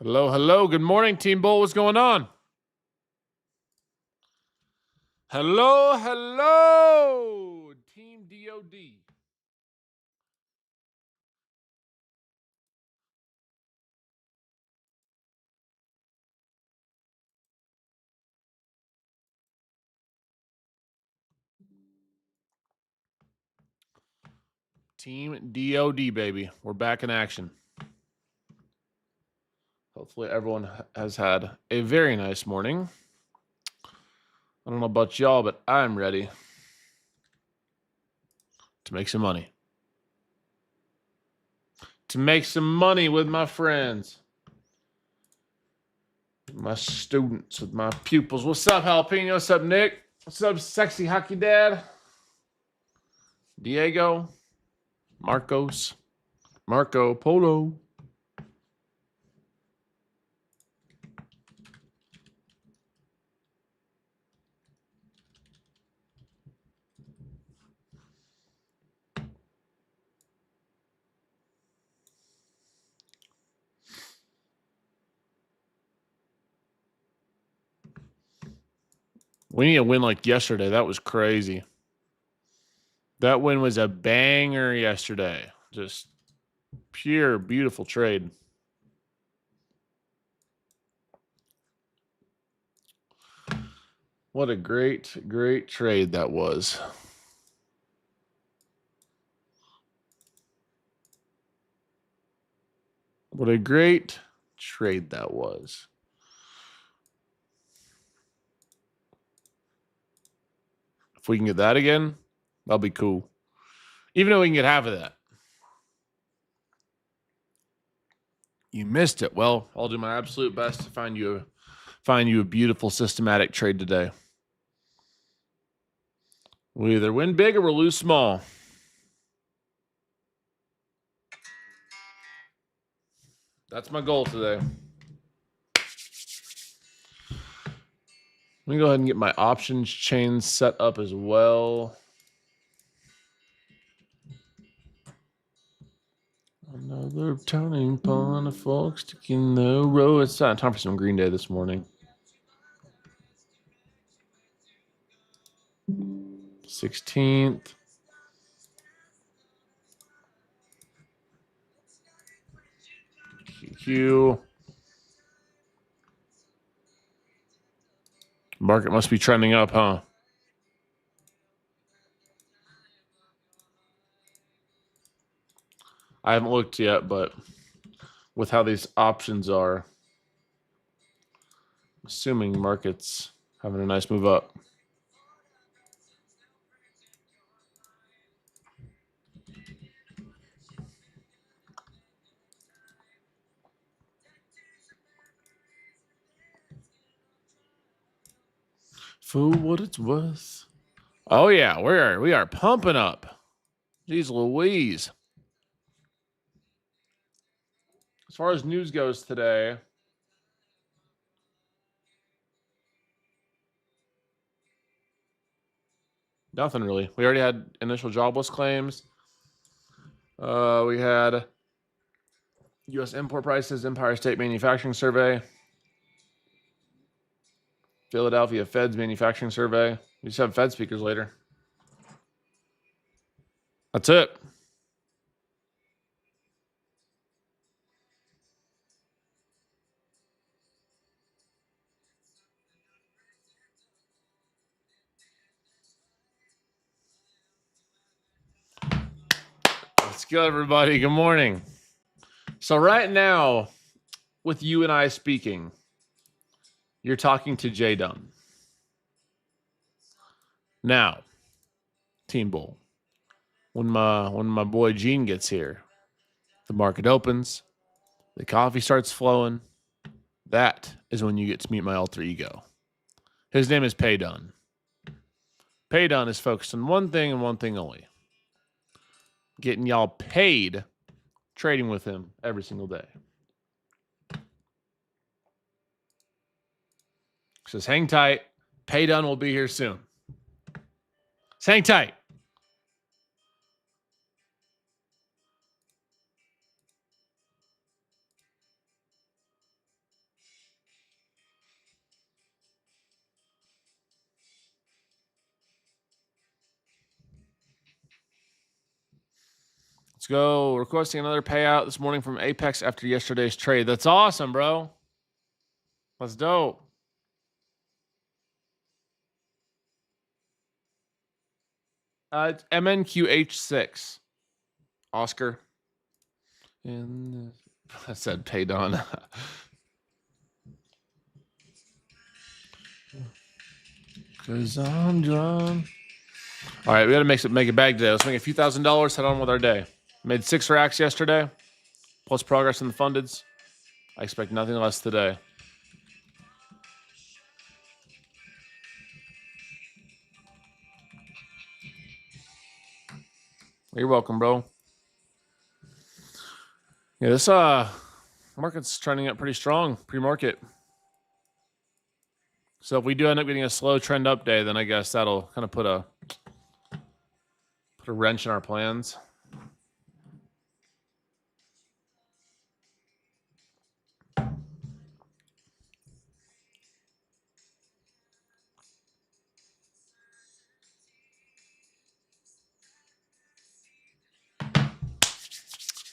Hello, hello. Good morning, Team Bull. What's going on? Hello, hello, Team DOD. Team DOD, baby. We're back in action. Hopefully, everyone has had a very nice morning. I don't know about y'all, but I'm ready to make some money. To make some money with my friends, my students, with my pupils. What's up, Jalapeno? What's up, Nick? What's up, sexy hockey dad? Diego, Marcos, Marco Polo. We need a win like yesterday. That was crazy. That win was a banger yesterday. Just pure, beautiful trade. What a great, great trade that was. What a great trade that was. If we can get that again, that'll be cool. Even though we can get half of that. You missed it. Well, I'll do my absolute best to find you a beautiful systematic trade today. We either win big or we'll lose small. That's my goal today. Let me go ahead and get my options chain set up as well. Another turning point, a fork stuck in the road. It's time for some Green Day this morning. 16th. QQ. Market must be trending up, huh? I haven't looked yet, but with how these options are, I'm assuming market's having a nice move up. For what it's worth. Oh yeah, we are pumping up. Jeez Louise. As far as news goes today, nothing really. We already had initial jobless claims. We had U.S. import prices, Empire State Manufacturing Survey, Philadelphia Fed's Manufacturing Survey. We just have Fed speakers later. That's it. Let's go, everybody. Good morning. So right now, with you and I speaking, you're talking to Jdun. Now, Team Bull, when my boy Gene gets here, the market opens, the coffee starts flowing. That is when you get to meet my alter ego. His name is Paydun. Paydun is focused on one thing and one thing only: getting y'all paid trading with him every single day. Says, hang tight. Paydun will be here soon. Just hang tight. go. Requesting another payout this morning from Apex after yesterday's trade. That's awesome, bro. That's dope. It's MNQH6. Oscar. And I said pay Don. Cause I'm drunk. All right, we got to make a bag today. Let's make a few $1,000s. Head on with our day. Made 6 racks yesterday, plus progress in the fundeds. I expect nothing less today. You're welcome, bro. Yeah, this market's trending up pretty strong pre-market. So if we do end up getting a slow trend up day, then I guess that'll kind of put a wrench in our plans.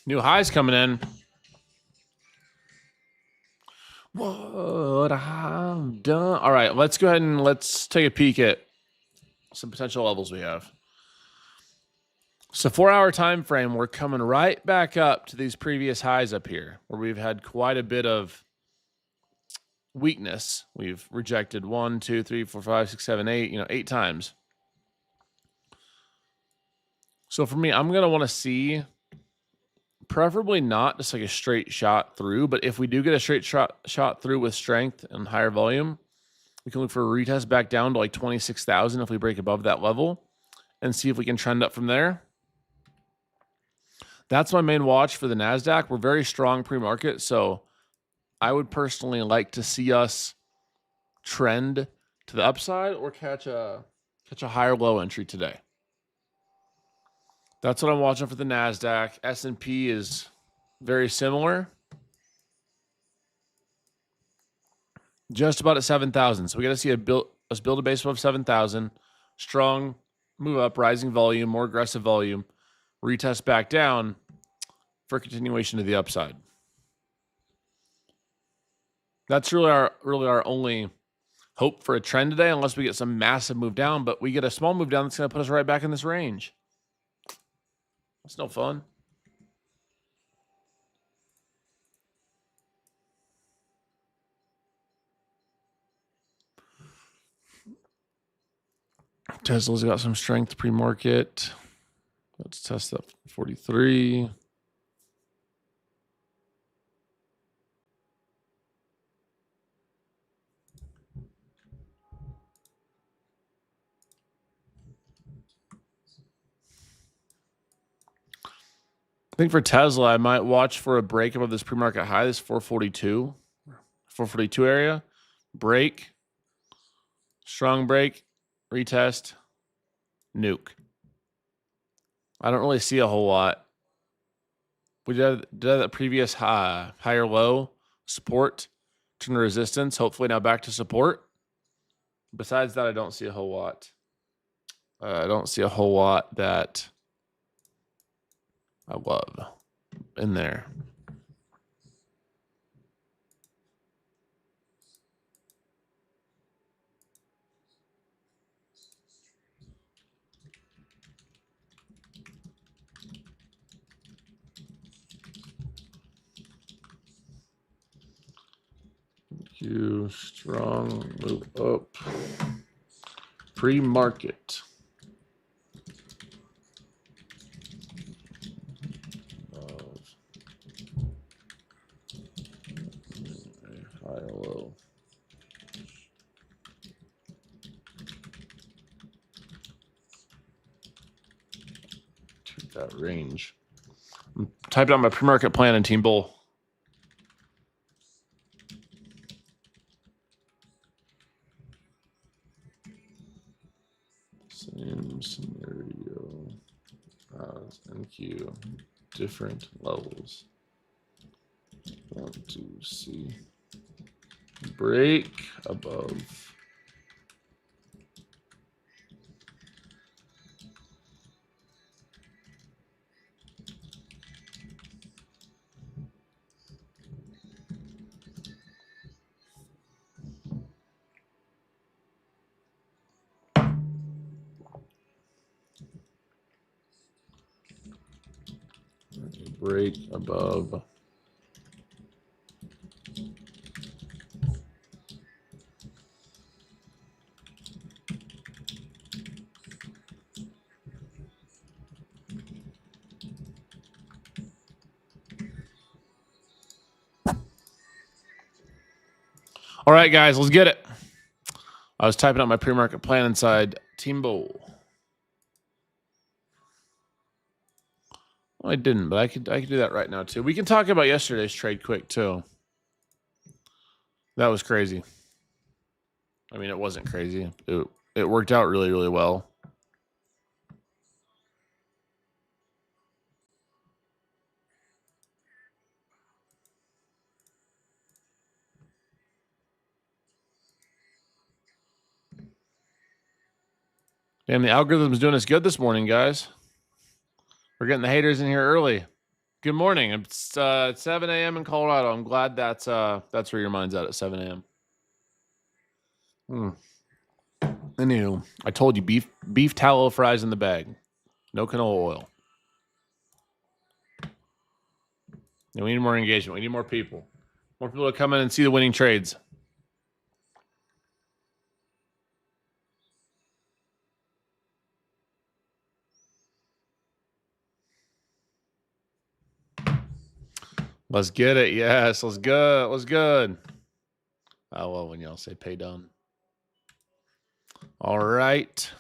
New highs coming in. What I've done. All right, let's go ahead and let's take a peek at some potential levels we have. So 4-hour time frame, we're coming right back up to these previous highs up here, where we've had quite a bit of weakness. We've rejected 1, 2, 3, 4, 5, 6, 7, 8, 8 times. So for me, I'm gonna want to see preferably not just like a straight shot through, but if we do get a straight shot through with strength and higher volume, we can look for a retest back down to like 26,000 if we break above that level and see if we can trend up from there. That's my main watch for the NASDAQ. We're very strong pre-market, so I would personally like to see us trend to the upside or catch a higher low entry today. That's what I'm watching for the NASDAQ. S&P is very similar. Just about at 7,000. So we got to see us build a base above 7,000. Strong move up, rising volume, more aggressive volume. Retest back down for continuation to the upside. That's really our only hope for a trend today, unless we get some massive move down. But we get a small move down that's going to put us right back in this range. That's no fun. Tesla's got some strength pre-market. Let's test that 43. I think for Tesla, I might watch for a break above this pre-market high, this 442 area. Break. Strong break. Retest. Nuke. I don't really see a whole lot. We did that previous higher low support, turn to resistance. Hopefully now back to support. Besides that, I don't see a whole lot. I don't see a whole lot that I love in there. Q strong move up. Pre-market. High or low. To that range. I'm typing out my pre-market plan in Team Bull. Same scenario as NQ, different levels. Want to see break above. break above. All right, guys, let's get it. I was typing out my pre-market plan inside Team Bowl. Well, I didn't, but I could do that right now too. We can talk about yesterday's trade quick too. That was crazy. I mean, it wasn't crazy. It worked out really, really well. Damn, the algorithm's doing us good this morning, guys. We're getting the haters in here early. Good morning. It's 7 a.m. in Colorado. I'm glad that's where your mind's at 7 a.m. Anywho, I told you beef tallow fries in the bag. No canola oil. And we need more engagement. We need more people. More people to come in and see the winning trades. Let's get it. Yes, let's go. Let's good. I love when y'all say pay done. All right.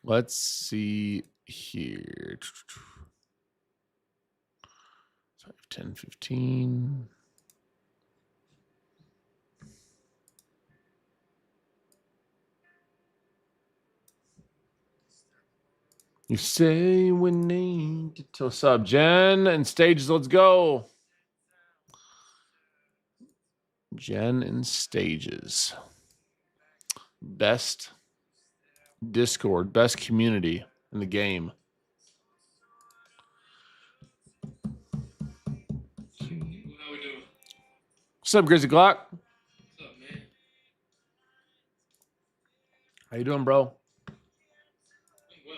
Let's see here. 10, 15. You say we need to what's up, Jen and stages. Let's go. Jen and stages. Best Discord, best community in the game. How we doing? What's up, Grizzly Glock? What's up, man? How you doing, bro? I'm well.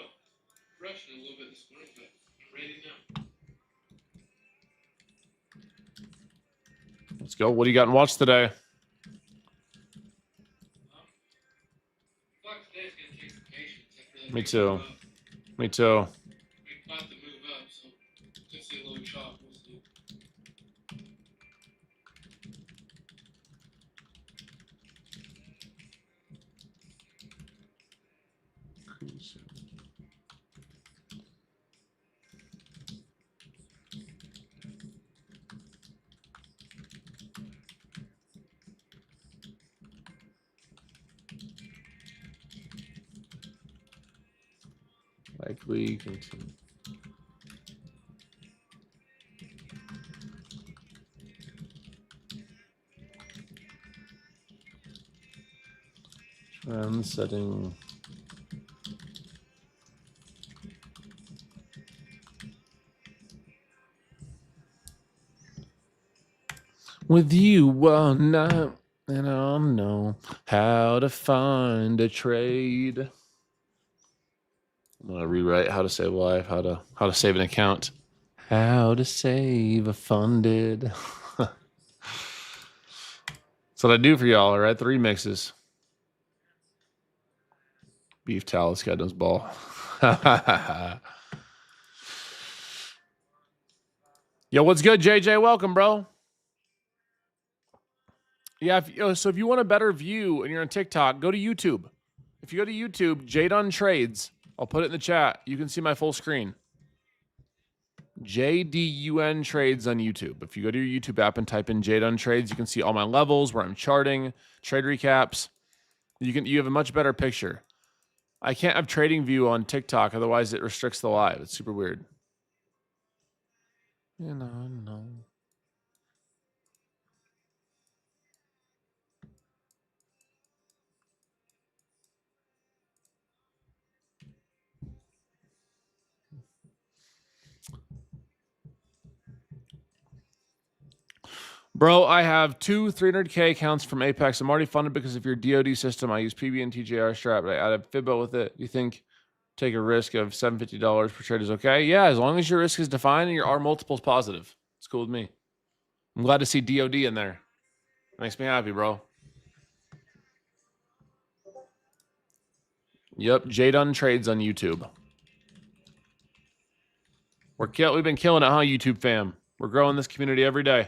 Rushing a little bit this morning, but I'm ready now. Let's go. What do you got in watch today? Clock today's gonna take some patience after that. Me big too. move up. Me too. We caught the move up, so could see a little chop. We'll see. Likely continue. Trend setting. With you all night, and I'll know how to find a trade. I'm gonna rewrite how to save a life, how to save an account, how to save a funded. That's what I do for y'all. All right, the remixes. Beef towel. This guy does ball. Yo, what's good, JJ? Welcome, bro. Yeah, so if you want a better view and you're on TikTok, go to YouTube. If you go to YouTube, Jdun Trades, I'll put it in the chat. You can see my full screen. JDUN Trades on YouTube. If you go to your YouTube app and type in Jdun Trades, you can see all my levels, where I'm charting, trade recaps. You have a much better picture. I can't have trading view on TikTok, otherwise it restricts the live. It's super weird. No. Bro, I have two 300K accounts from Apex. I'm already funded because of your DOD system. I use PB and TJR strap, but I added Fibbo with it. Do you think take a risk of $750 per trade is okay? Yeah, as long as your risk is defined and your R multiple is positive. It's cool with me. I'm glad to see DOD in there. Makes me happy, bro. Yep, Jdun trades on YouTube. We've been killing it, huh, YouTube fam? We're growing this community every day.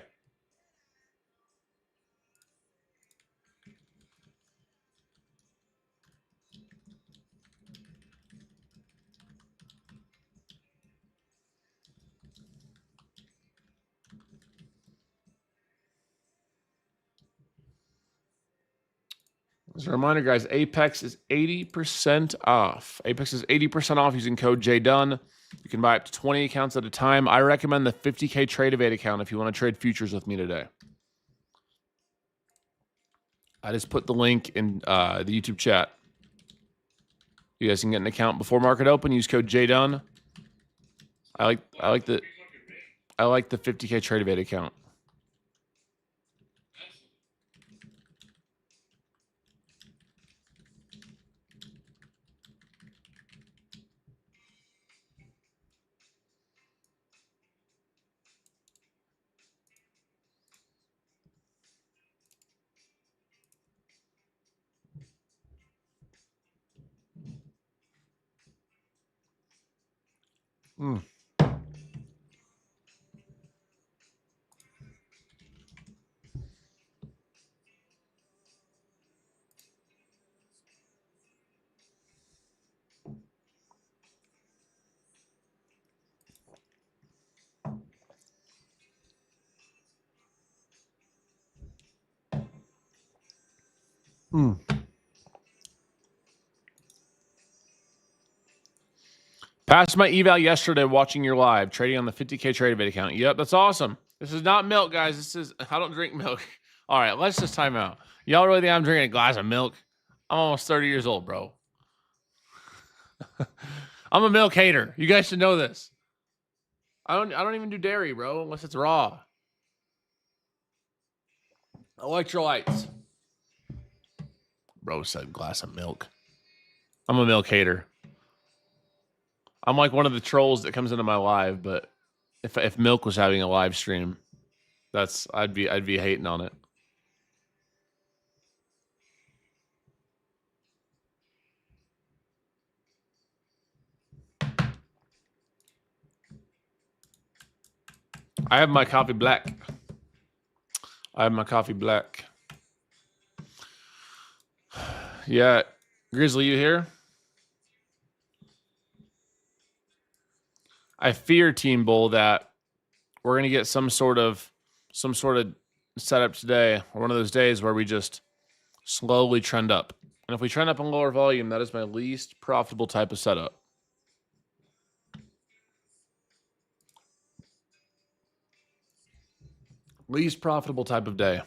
As a reminder, guys, Apex is 80% off. Apex is 80% off using code JDUN. You can buy up to 20 accounts at a time. I recommend the 50K Trade Evade account if you want to trade futures with me today. I just put the link in the YouTube chat. You guys can get an account before market open. Use code JDUN. I like the 50K Trade Evade account. Mm. Mm. Passed my eval yesterday watching your live, trading on the 50K Trade Evade account. Yep, that's awesome. This is not milk, guys. This is, I don't drink milk. All right, let's just time out. Y'all really think I'm drinking a glass of milk? I'm almost 30 years old, bro. I'm a milk hater. You guys should know this. I don't even do dairy, bro, unless it's raw. Electrolytes. Bro said glass of milk. I'm a milk hater. I'm like one of the trolls that comes into my live, but if milk was having a live stream, I'd be hating on it. I have my coffee black. Yeah, Grizzly, you here? I fear, Team Bull, that we're gonna get some sort of setup today, or one of those days where we just slowly trend up. And if we trend up in lower volume, that is my least profitable type of setup. Least profitable type of day.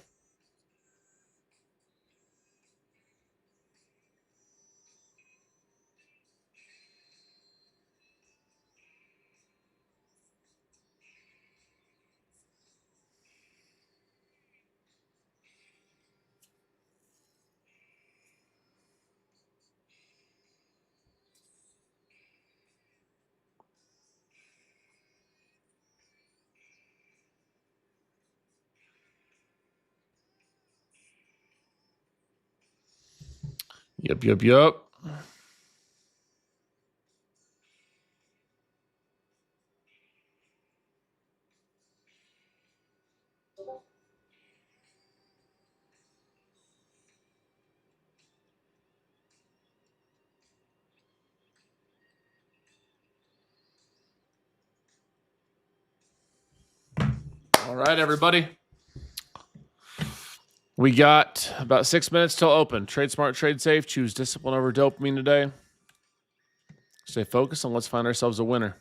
Yep. All right, everybody. We got about 6 minutes till open. Trade smart, trade safe. Choose discipline over dopamine today. Stay focused and let's find ourselves a winner.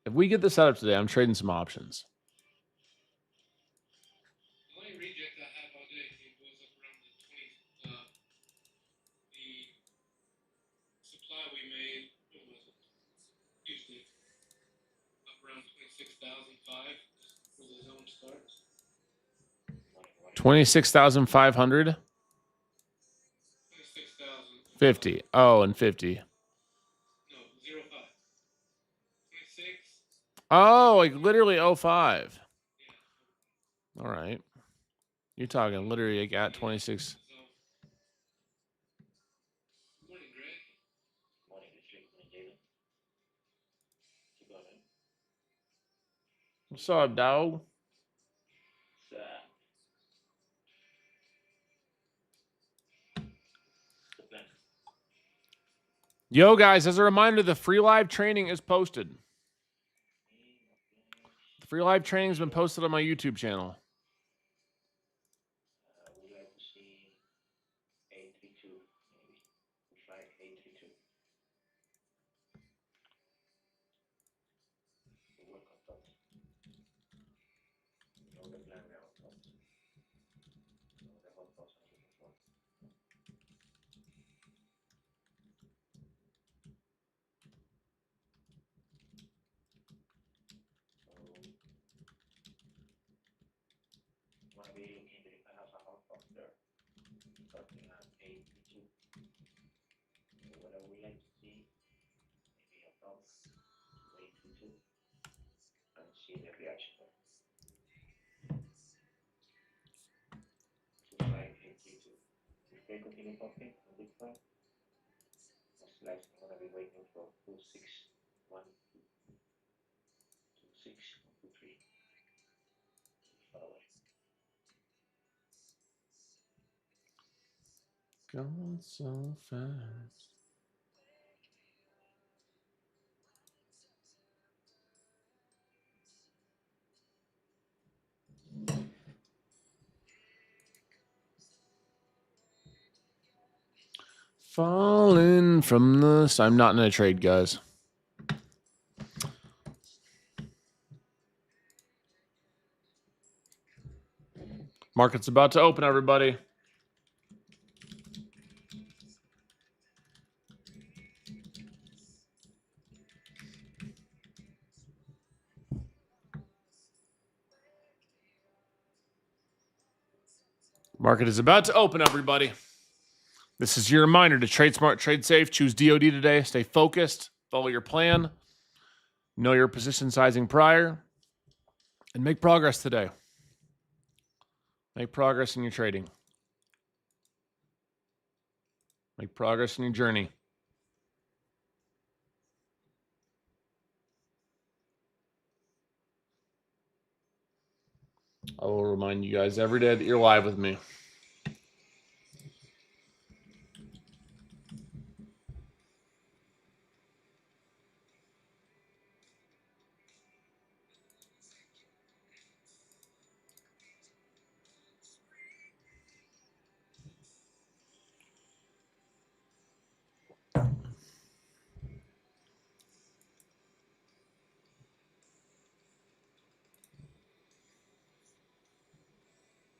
If we get this setup today, I'm trading some options. The only reject I have all day was up around the 20. The supply we made, what was it? Usually up around 26,000. 26,500. 26,000. 50. Oh, and 50. No, 05. 26. Oh, like literally 05. Yeah. All right. You're talking literally like at 26. So, good morning, Greg. Morning, Jdun. Keep going, man. What's up, dog? So, the plan. Yo, guys, as a reminder, the free live training is posted. The free live training has been posted on my YouTube channel. We like to see 832, maybe. We try 832. We work on that. You know the plan now, no? You know the whole process we perform. So, you want to be looking if I have some outcome there, starting at 832. So, whatever we like to see, maybe a top to 832, and see the reaction there. To try 832. If they continue popping on week 5, most likely I'm gonna be waiting for 2612, 26123. Far away. Going so fast. Falling from the... I'm not in a trade, guys. Market's about to open, everybody. Market is about to open, everybody. This is your reminder to trade smart, trade safe, choose DOD today, stay focused, follow your plan, know your position sizing prior, and make progress today. Make progress in your trading. Make progress in your journey. I will remind you guys every day that you're live with me.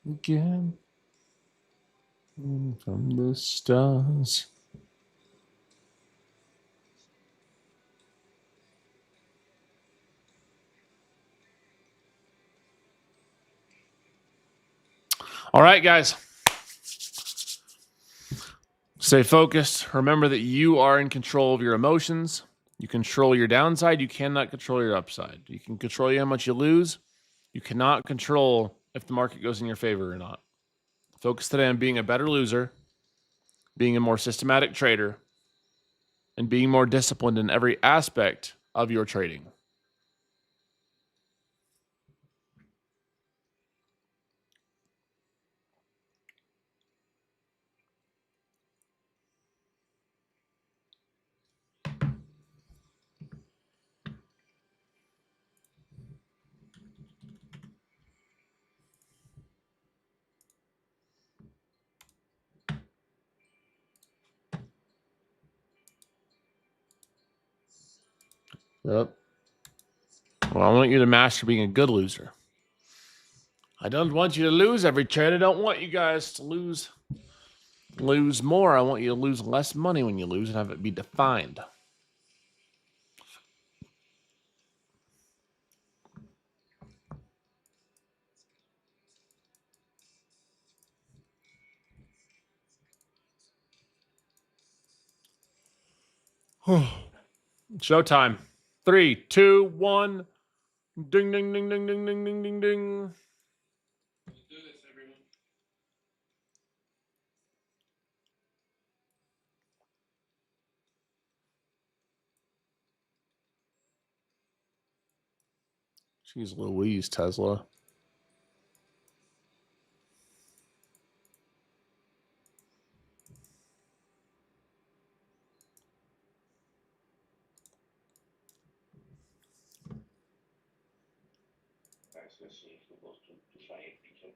Again, from the stars. All right, guys. Stay focused. Remember that you are in control of your emotions. You control your downside. You cannot control your upside. You can control how much you lose. You cannot control if the market goes in your favor or not. Focus today on being a better loser, being a more systematic trader, and being more disciplined in every aspect of your trading. Yep. Well, I want you to master being a good loser. I don't want you to lose every trade. I don't want you guys to lose more. I want you to lose less money when you lose and have it be defined. Showtime. 3, 2, 1. Ding, ding, ding, ding, ding, ding, ding, ding, ding. Let's do this, everyone. Jeez Louise, Tesla. Guys, let's see if it goes to 582.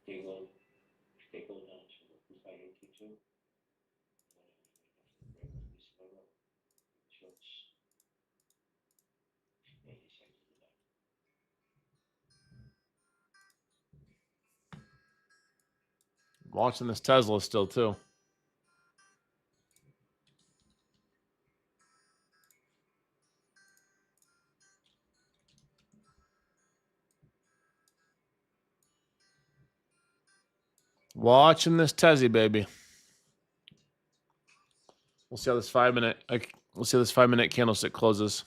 They go down to 2582. This level shows 87. Watching this Tesla still, too. Watching this Tessie, baby. We'll see how this 5-minute. We'll see how this 5-minute candlestick closes.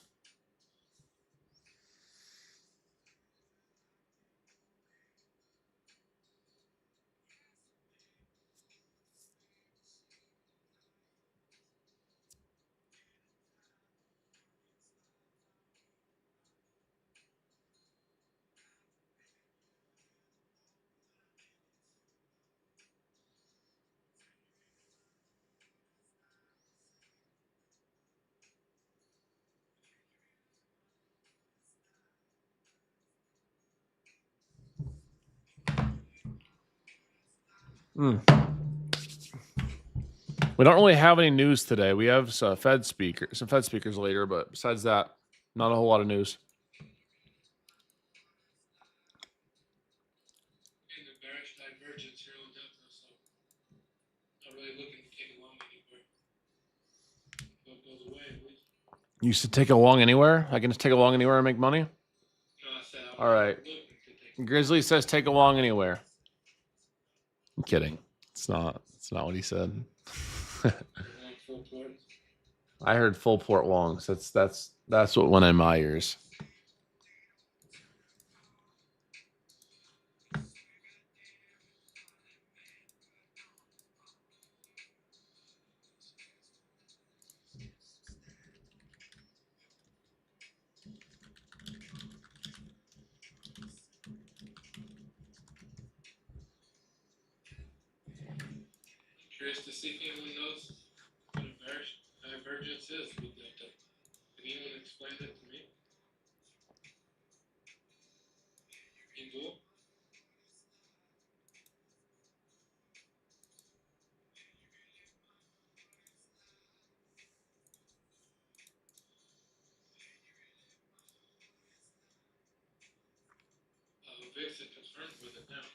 We don't really have any news today. We have some Fed speakers later, but besides that, not a whole lot of news. In the bearish divergence here on Delta, so not really looking to take it long anywhere. So it goes away at least. You should take a long anywhere? I can just take a long anywhere and make money? No, I said I was All right. looking to take Grizzly says take a long anywhere. I'm kidding. It's not what he said. it long full port. I heard full port longs. That's what went in my ears. Curious to see if anyone knows what a bearish divergence is with Delta. Can anyone explain that to me? People? VIX is confirmed with it now.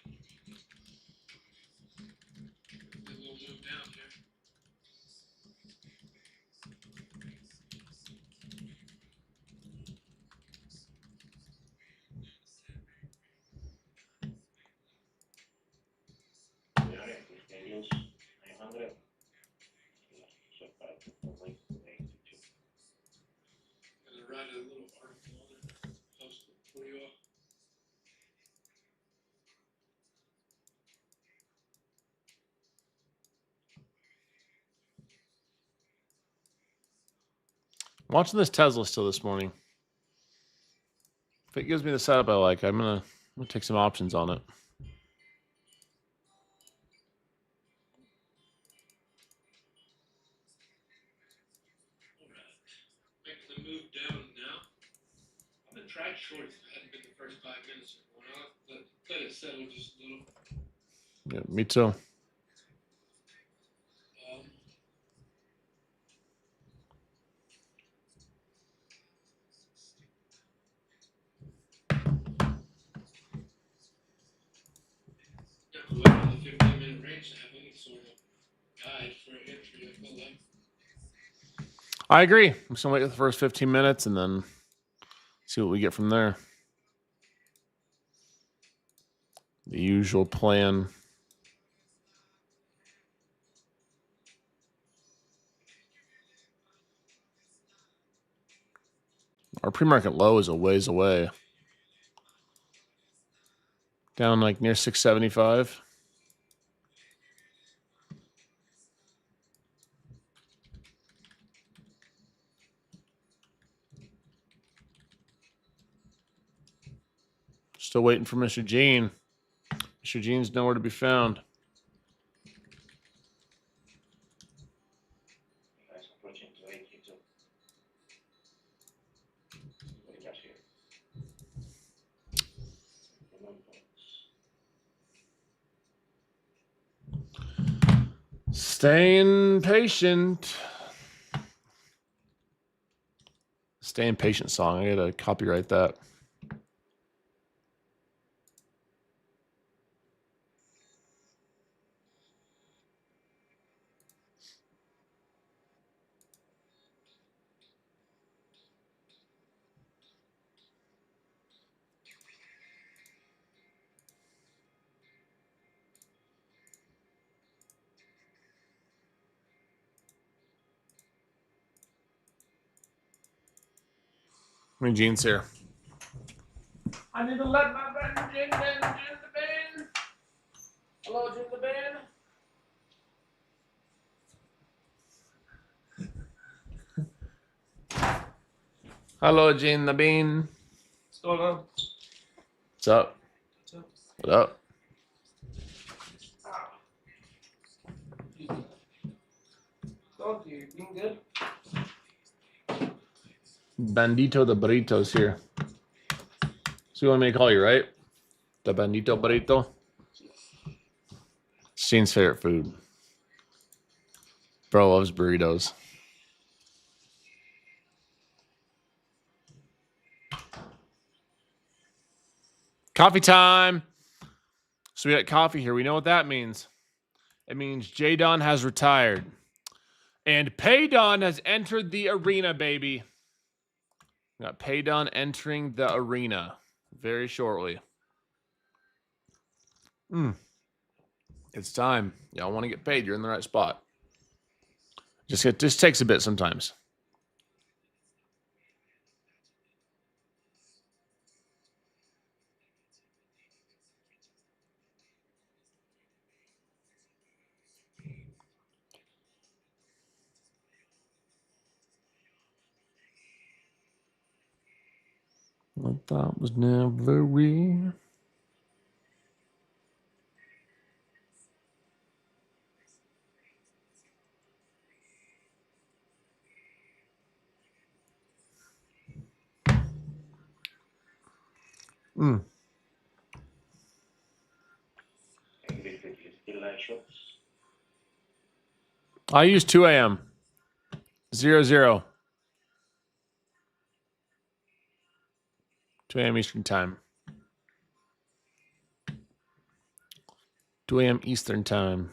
A little move down here. Medios 900. So 5.82. Gonna write a little article on it, post it for you all. I'm watching this Tesla still this morning. If it gives me the setup I like, I'm gonna take some options on it. Alright. Making the move down now. I'm gonna try shorts if it hadn't been the first 5 minutes or more. I'll let it settle just a little. Yeah, me too. Wait on the 15-minute range to have any sort of guide for an entry, I feel like. I agree. I'm just gonna wait for the first 15 minutes and then see what we get from there. The usual plan. Our pre-market low is a ways away. Down like near 675. Still waiting for Mr. Gene. Mr. Gene's nowhere to be found. Guys approaching to 82. Very much here. The moon points. Staying patient. Staying patient song. I gotta copyright that. I mean, Gene's here. I need to let my friend Gene the band. Hello, Gene the band. Hello, Gene the Bean. What's going on? What's up? What's up? What up? Oh, you being good? Bandito the Burrito's here. So you want me to call you, right? The Bandito Burrito? It's Gene's favorite food. Bro loves burritos. Coffee time. So we got coffee here. We know what that means. It means Jdun has retired. And Paydon has entered the arena, baby. We got Paydon entering the arena very shortly. It's time. Y'all want to get paid. You're in the right spot. Just takes a bit sometimes. I thought was never real. Still live shots. I use 2 a.m. 00. 2 a.m. Eastern time. 2 a.m. Eastern time.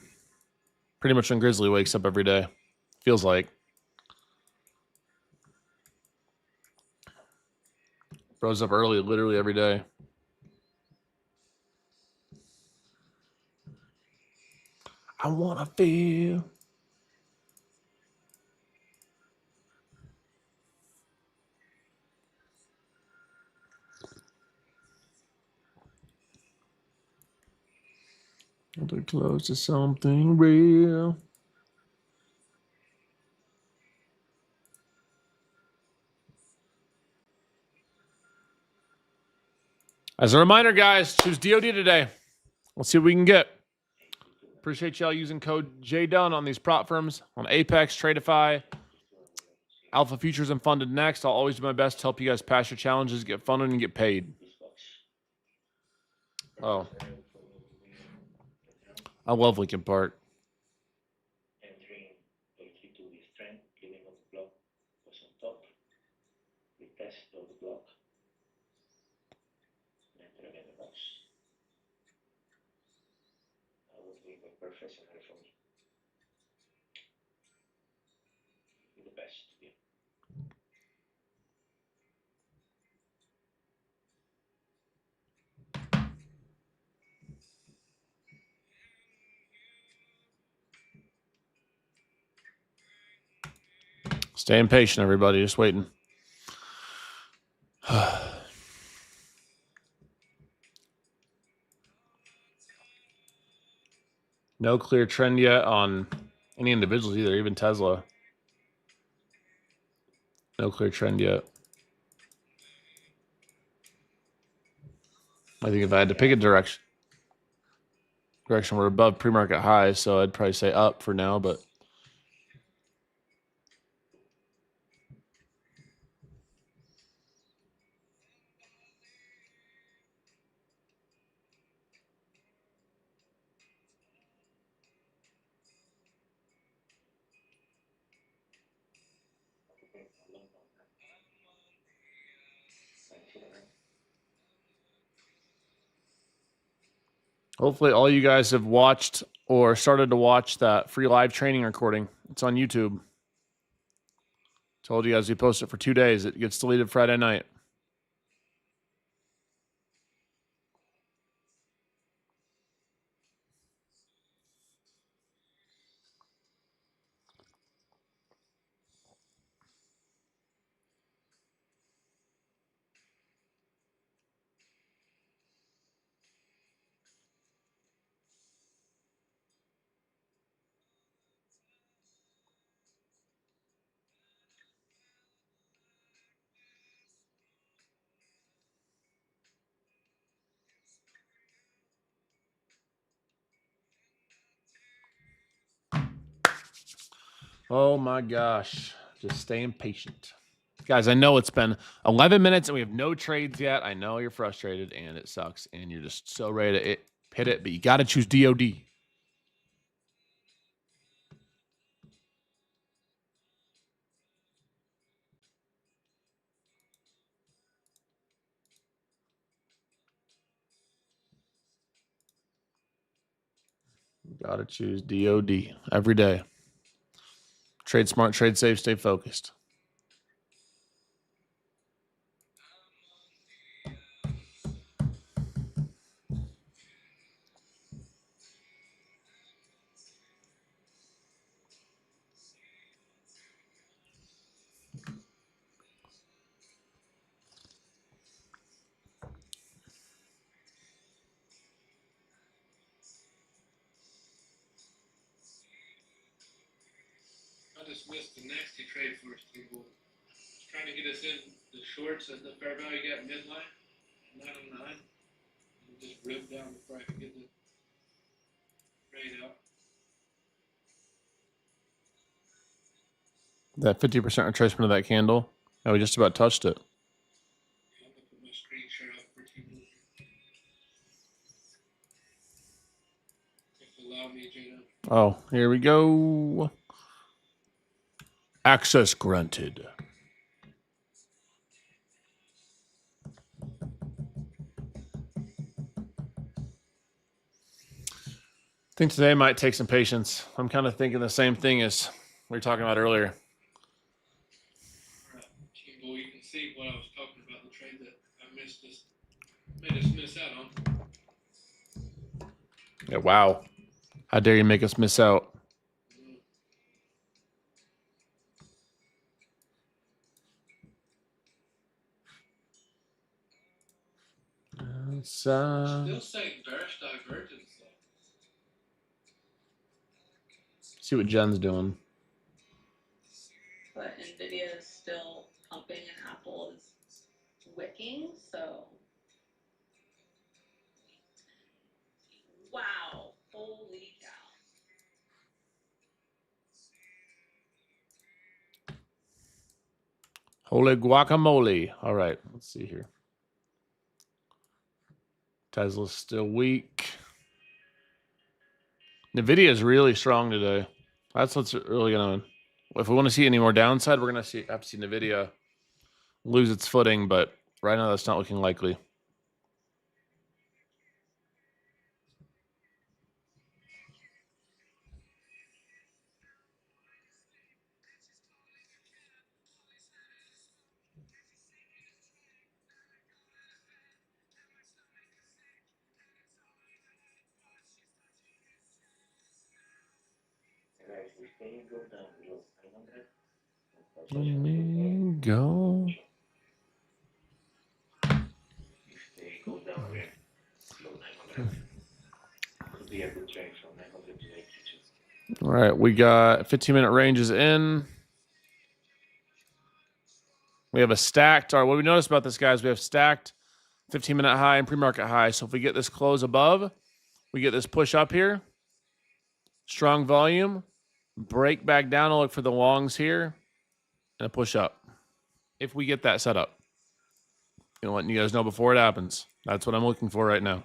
Pretty much when Grizzly wakes up every day. Feels like. Bro's up early literally every day. I want to feel. They're close to something real. As a reminder, guys, choose DOD today. Let's see what we can get. Appreciate y'all using code JDUN on these prop firms, on Apex, Tradeify, Alpha Futures, and Funded Next. I'll always do my best to help you guys pass your challenges, get funded, and get paid. Oh. I love Lincoln Park. Entering 82 with strength, giving up the block was on top. We test of the block. And enter again the box. That would be the perfect scenario for me. Be the best, yeah. Staying patient, everybody. Just waiting. No clear trend yet on any individuals either, even Tesla. No clear trend yet. I think if I had to pick a direction, we're above pre-market highs, so I'd probably say up for now, but hopefully all you guys have watched or started to watch that free live training recording. It's on YouTube. Told you guys we post it for 2 days. It gets deleted Friday night. Oh my gosh. Just staying patient. Guys, I know it's been 11 minutes and we have no trades yet. I know you're frustrated and it sucks and you're just so ready to hit it, but you got to choose DOD. Got to choose DOD every day. Trade smart, trade safe, stay focused. I just missed the nasty trade for us, T-Bull. Trying to get us in the shorts at the fair value gap midline, 909. And just ripped down before I could get the trade out. That 50% retracement of that candle. Oh, we just about touched it. I'm gonna put my screen share up for T-Bull. If you allow me, Jdun. Oh, here we go. Access granted. I think today might take some patience. I'm kind of thinking the same thing as we were talking about earlier. T-Bull, you can see what I was talking about, the trade that I missed this, made us miss out on. Yeah, wow. How dare you make us miss out? Still saying bearish divergence though. See what Jen's doing. But Nvidia is still pumping and Apple is wicking, so wow, holy cow. Holy guacamole. All right, let's see here. Tesla's still weak. Nvidia is really strong today. That's what's really going to... If we want to see any more downside, we're going to have to see Nvidia lose its footing, but right now that's not looking likely. Let me go. Could be a good trade from 900 to All right, we got 15-minute ranges in. We have a stacked. All right, what we noticed about this, guys, we have stacked 15-minute high and pre-market high. So if we get this close above, we get this push up here. Strong volume. Break back down. I'll look for the longs here. And a push up. If we get that set up. You know, letting you guys know before it happens. That's what I'm looking for right now.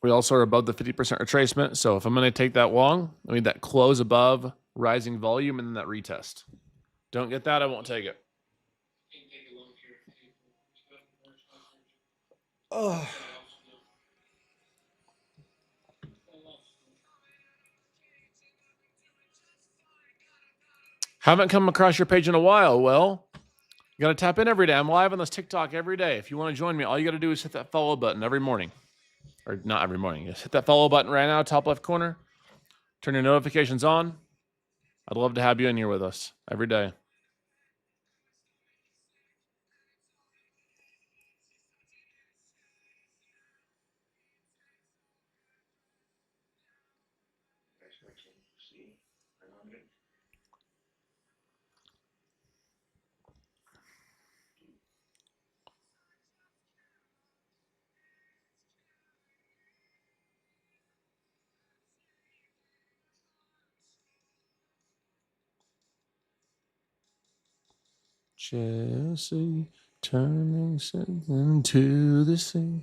We also are above the 50% retracement. So if I'm going to take that long, I need that close above, rising volume, and then that retest. Don't get that, I won't take it. Oh. Haven't come across your page in a while. Well, you got to tap in every day. I'm live on this TikTok every day. If you want to join me, all you got to do is hit that follow button every morning. Or not every morning. Just hit that follow button right now, top left corner. Turn your notifications on. I'd love to have you in here with us every day. Chelsea turning something to the sea.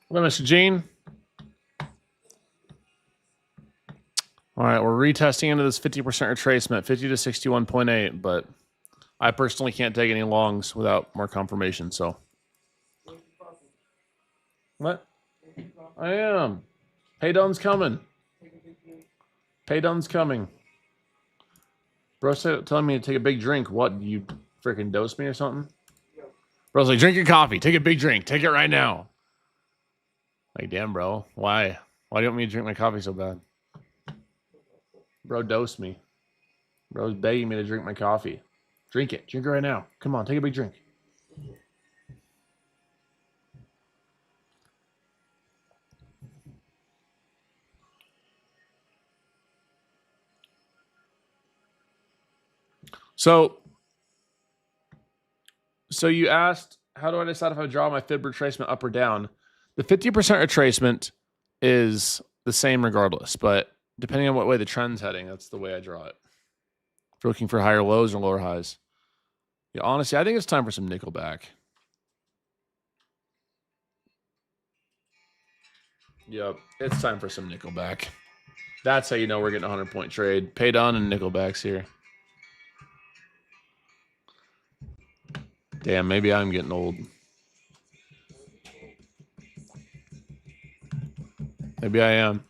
Hello, Mr. Gene. All right, we're retesting into this 50% retracement, 50 to 61.8, but I personally can't take any longs without more confirmation, so. What? I am. Paydon's coming. Paydon's coming. Bro said, telling me to take a big drink. What, you freaking dose me or something? Bro's like, drink your coffee. Take a big drink. Take it right now. Like, damn, bro. Why? Why do you want me to drink my coffee so bad? Bro, dose me. Bro's begging me to drink my coffee. Drink it. Drink it right now. Come on, take a big drink. So you asked, how do I decide if I draw my fib retracement up or down? The 50% retracement is the same regardless, but depending on what way the trend's heading, that's the way I draw it. If you're looking for higher lows or lower highs. Yeah, honestly, I think it's time for some Nickelback. Yep, it's time for some Nickelback. That's how you know we're getting a 100-point trade. Paydon and Nickelback's here. Damn, maybe I'm getting old. Maybe I am.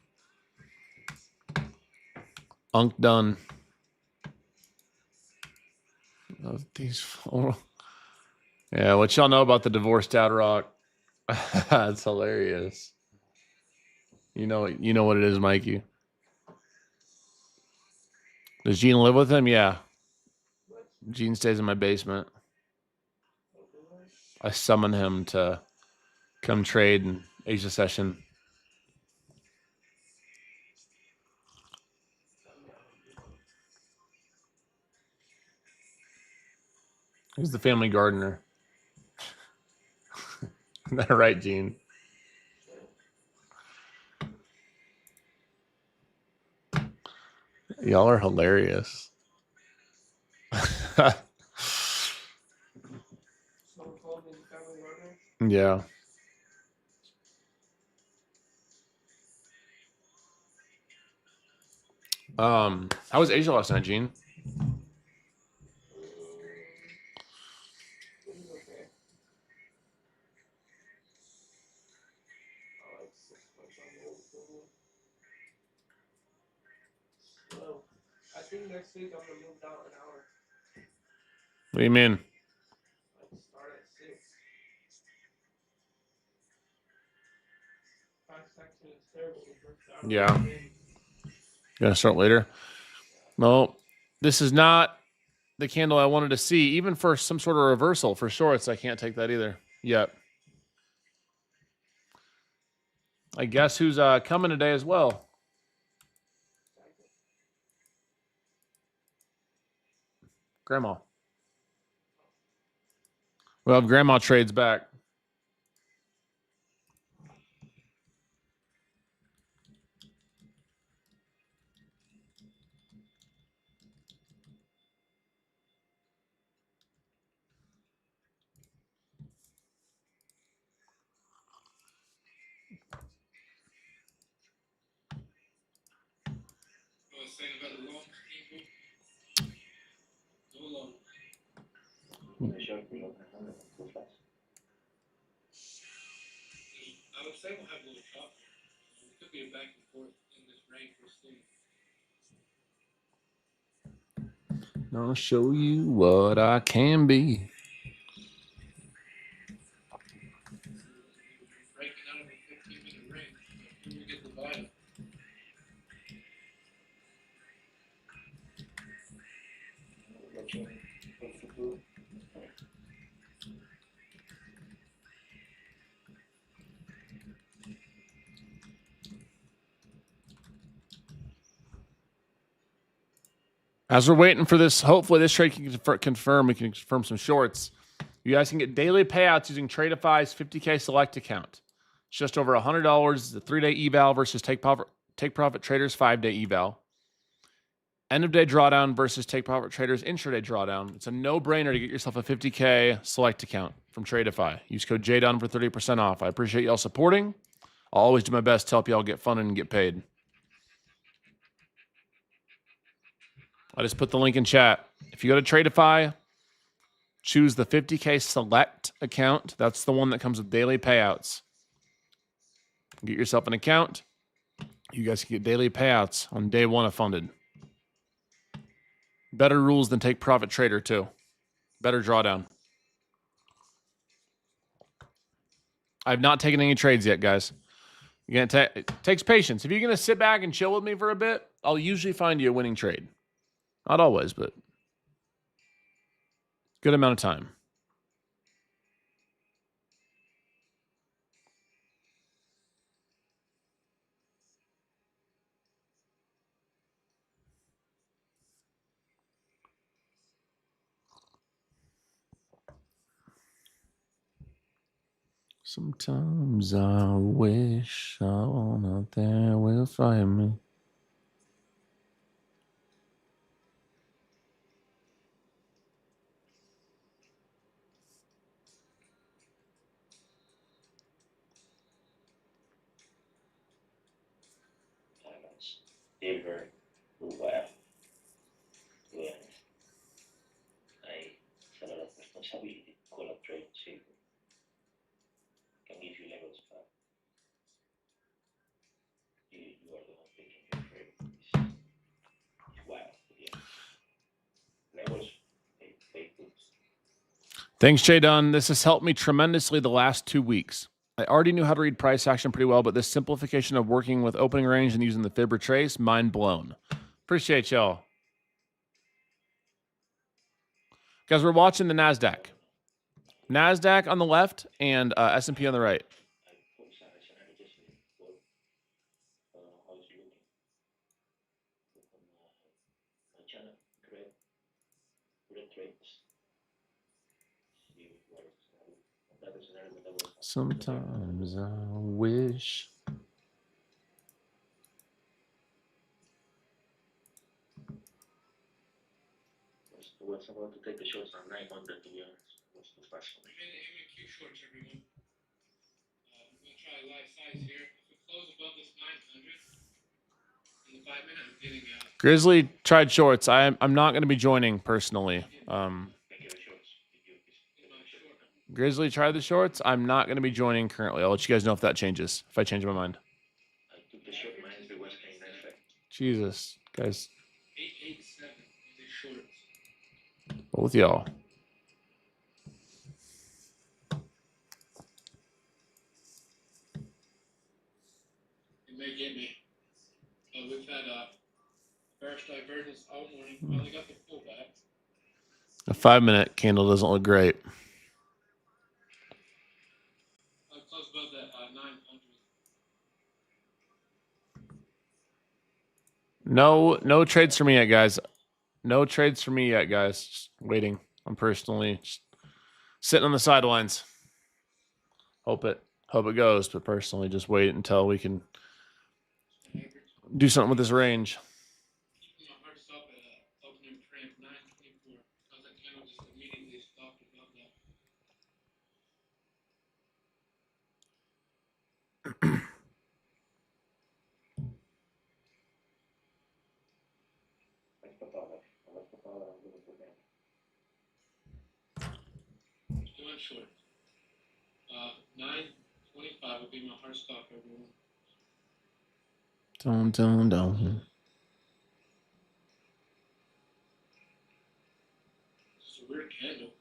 Unk done. Of these four. Yeah, what y'all know about the divorced dad rock? That's hilarious. You know what it is, Mikey. Does Gene live with him? Yeah. Gene stays in my basement. I summon him to come trade in Asia session. He's the family gardener. Isn't that right, Gene? Y'all are hilarious. Yeah. How was Asia last night, Gene? I think next week I'm gonna move down an hour. What do you mean? Start at 6. 5 seconds is terrible. Yeah. You gonna start later? No, this is not the candle I wanted to see, even for some sort of reversal for shorts. I can't take that either yet. I guess who's coming today as well? Grandma. Well, Grandma trades back. I was saying about the long steamboat. No long. The short we don't have too fast. I would say we'll have a little chop here. It could be a back and forth in this range we're seeing. I'll show you what I can be. Breaking out of the 15-minute range. So here we get the bottom. As we're waiting for this, hopefully this trade can confirm. We can confirm some shorts. You guys can get daily payouts using Tradeify's 50K Select account. It's just over $100. It's a 3-day eval versus Take Profit Traders 5-day eval. End of day drawdown versus Take Profit Traders intraday drawdown. It's a no-brainer to get yourself a 50K Select account from Tradeify. Use code Jdun for 30% off. I appreciate y'all supporting. I'll always do my best to help y'all get funded and get paid. I just put the link in chat. If you go to Tradeify, choose the 50K Select account. That's the one that comes with daily payouts. Get yourself an account. You guys can get daily payouts on day one of funded. Better rules than Take Profit Trader, too. Better drawdown. I've not taken any trades yet, guys. It takes patience. If you're going to sit back and chill with me for a bit, I'll usually find you a winning trade. Not always, but good amount of time. Sometimes I wish someone out there will find me. Silver, blue wire, to be honest. It's a lot of responsibility. Call a trade silver. Can give you levels, but you are the one picking your trade. It's wild, to be honest. Levels, they put. Thanks, Jdun. This has helped me tremendously the last 2 weeks. I already knew how to read price action pretty well, but this simplification of working with opening range and using the fib retrace, mind blown. Appreciate y'all. Guys, we're watching the NASDAQ. NASDAQ on the left and S&P on the right. Sometimes I wish. Was about to take the shorts on 900, to be honest. It was too fast for me. Aim and Q shorts, everyone. I'm going to try a live size here. If we close above this 900 in the 5-minute, I'm getting Grizzly tried shorts. I'm not going to be joining personally. Grizzly tried the shorts. I'm not going to be joining currently. I'll let you guys know if that changes. If I change my mind. I took the short, my entry was kind of effect. Jesus, guys. 887 in these shorts. Both y'all. It may get me. We've had bearish divergence all morning. Finally got the pullback. A 5-minute candle doesn't look great. Close above that 900. No trades for me yet, guys. No trades for me yet, guys. Just waiting. I'm personally just sitting on the sidelines. Hope it goes, but personally just wait until we can do something with this range. Keeping my hard stop at opening print 924. Because that candle just immediately stopped above that. Doing short. 925 would be my hard stop, everyone. Don't. It's a weird candle.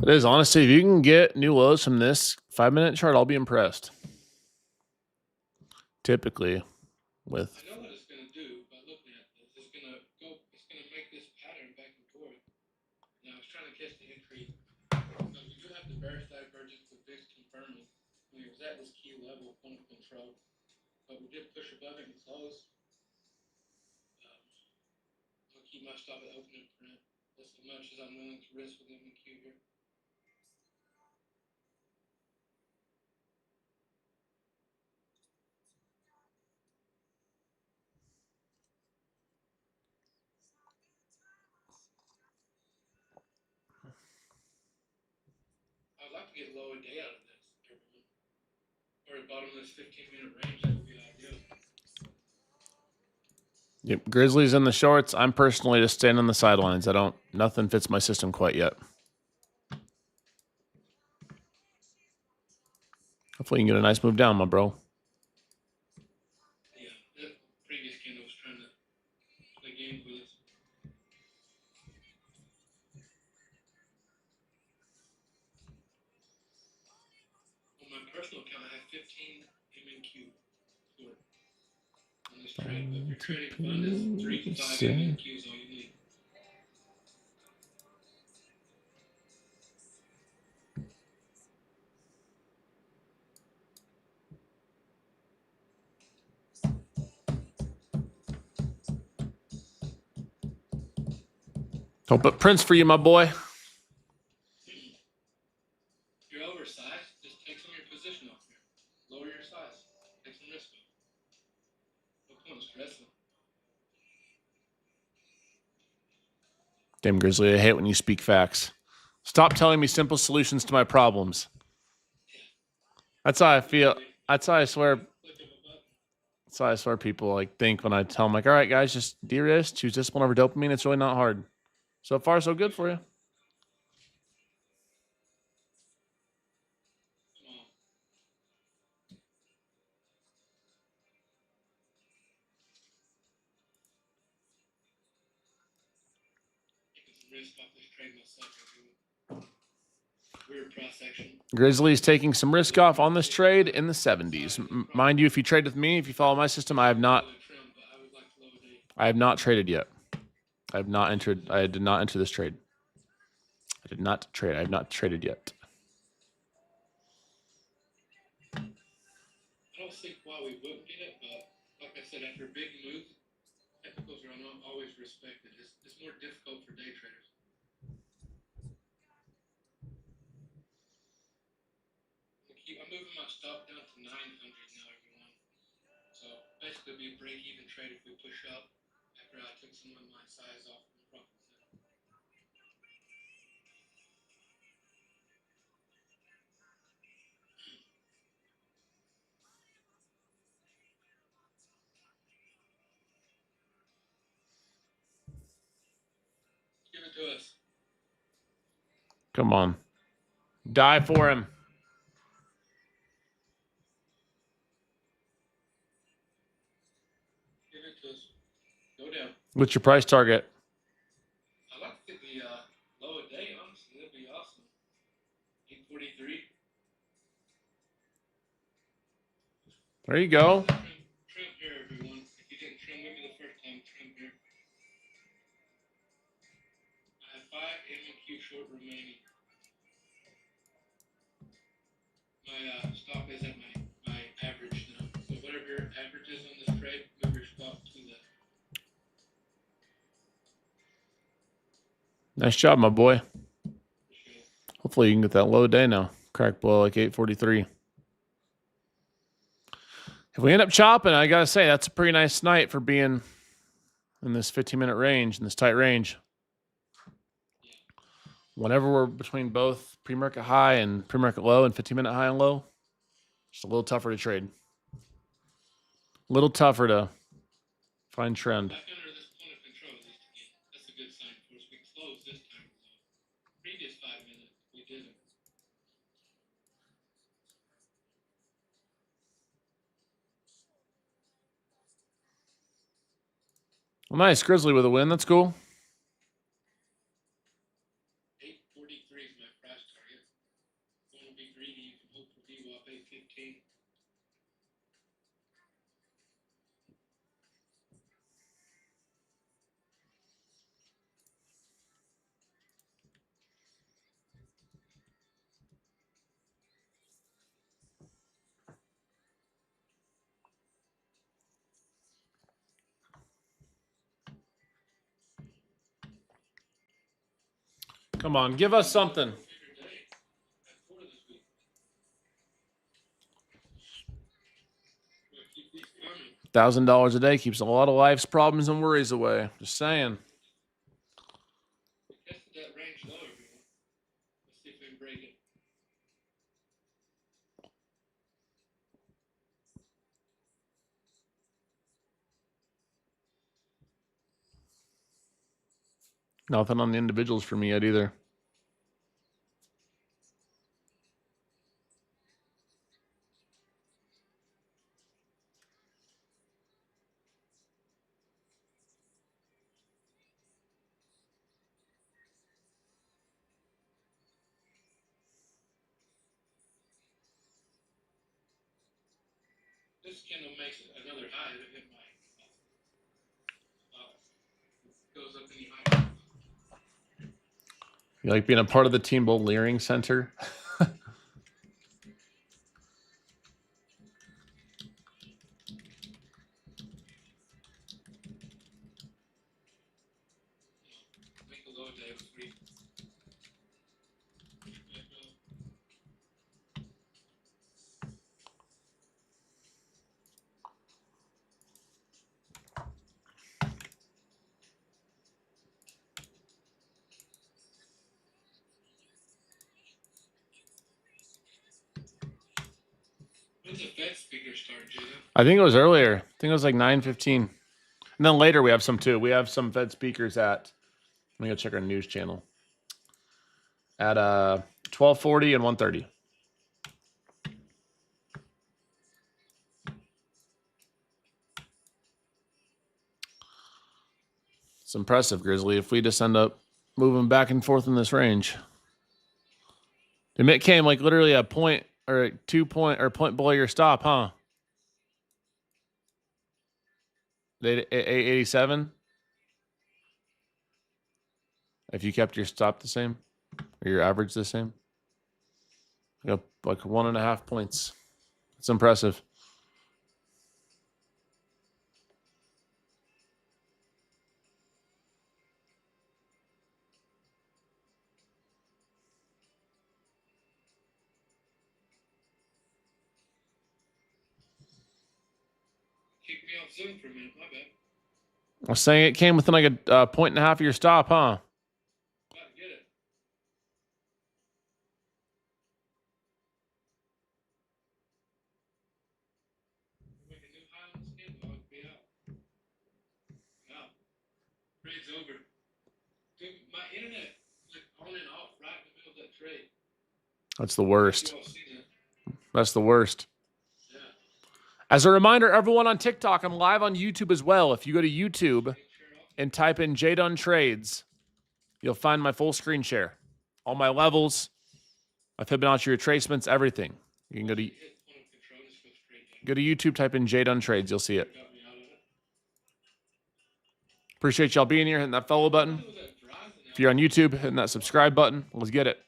It is, honestly, if you can get new lows from this 5-minute chart, I'll be impressed. Typically, with I know what it's going to do by looking at this. It's going to make this pattern back and forth. Now, I was trying to catch the entry. So we do have the bearish divergence of VIX confirming. It was at this key level, point of control. But we did push above it and close. I'll keep my stop at opening print. That's as much as I'm willing to risk within the queue here. I'd like to get low a day out of this, everyone. Or at bottom of this 15-minute range, that would be ideal. Yep, Grizzlies in the shorts. I'm personally just staying on the sidelines. Nothing fits my system quite yet. Hopefully you can get a nice move down, my bro. Yeah, that previous candle was trying to play games with us. On my personal account, I have 15 MNQ short on this trade. But if you're trading fund, it's 3 to 5 MNQ is all you need. Hope it prints for you, my boy. If you're oversized, just take some of your position off here. Lower your size. Take some risk off. No point in stressing. Damn, Grizzly, I hate when you speak facts. Stop telling me simple solutions to my problems. That's how I feel. That's how I swear. That's how I swear people like think when I tell them, like, all right, guys, just de-risk, choose discipline over dopamine. It's really not hard. So far, so good for you. Risk off this trade myself. Weird cross section. Grizzlies taking some risk off on this trade in the 70s. Mind you, if you trade with me, if you follow my system, I have not traded yet. I have not entered. I did not enter this trade. I did not trade. I have not traded yet. I don't see why we wouldn't get it, but like I said, after big moves, technicals are not always respected. It's more difficult for day traders. I'm moving my stop down to 900 now, everyone. So basically, it'd be a break-even trade if we push up after I took some of my size off from the profit center. Give it to us. Come on. Die for him. Give it to us. Go down. What's your price target? I'd like to get the low a day, honestly. That'd be awesome. 843. There you go. Trim here, everyone. If you didn't trim with me the first time, trim here. MQ short remaining. My stop is at my average now. So whatever your average is on this trade, move your stop to that. Nice job, my boy. Appreciate it. Hopefully you can get that low day now. Crack below like 843. If we end up chopping, I got to say, that's a pretty nice night for being in this 15-minute range, in this tight range. Whenever we're between both pre-market high and pre-market low and 15-minute high and low, just a little tougher to trade. A little tougher to find trend. Back under this point of control, at least again. That's a good sign for us. We closed this time. Previous 5 minutes, we didn't. Well, nice. Grizzly with a win. That's cool. 843 is my price target. If you want to be greedy, you can hope for VWAP 815. Come on, give us something. Bigger day. At 4 this week. We'll keep these coming. $1,000 a day keeps a lot of life's problems and worries away. Just saying. We tested that range low, everyone. Let's see if we can break it. Nothing on the individuals for me yet either. This candle makes another high to hit my goes up any higher. You like being a part of the Team Bull Leering Center? Make a low day of 3. When's the Fed speaker start, Jdun? I think it was earlier. I think it was like 9:15. And then later we have some too. We have some Fed speakers at, let me go check our news channel. At 12:40 and 1:30. It's impressive, Grizzly, if we just end up moving back and forth in this range. The Mitt came like literally a point or 2 point or point below your stop, huh? They 887. If you kept your stop the same or your average the same, like 1.5 points. It's impressive. Kicked me off Zoom for a minute, my bad. I was saying it came within like a 1.5 of your stop, huh? About to get it. Make a new high on this candle, I'll be out. Out. Trade's over. Dude, my internet went on and off right in the middle of that trade. That's the worst. You all seen that? That's the worst. Yeah. As a reminder, everyone on TikTok, I'm live on YouTube as well. If you go to YouTube Make sure off. and type in Jdun Trades, you'll find my full screen share. All my levels, my Fibonacci retracements, everything. You can go to Hit point of control, just go straight down. go to YouTube, type in Jdun Trades, you'll see it. Got me out of it. Appreciate y'all being here, hitting that follow button. What was that Verizon If you're on YouTube, hitting that subscribe button. Let's get it.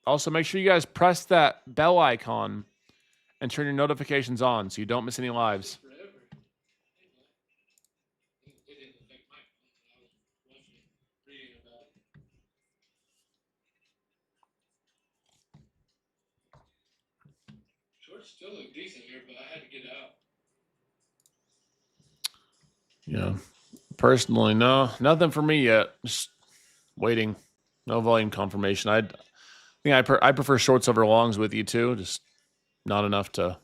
Also, make sure you guys press that bell icon and turn your notifications on so you don't miss any lives. Forever. It didn't affect my phone, but I was watching, reading about it. Shorts still look decent here, but I had to get out. Yeah. Personally, no. Nothing for me yet. Just waiting. No volume confirmation. I prefer shorts over longs with you too. Just not enough to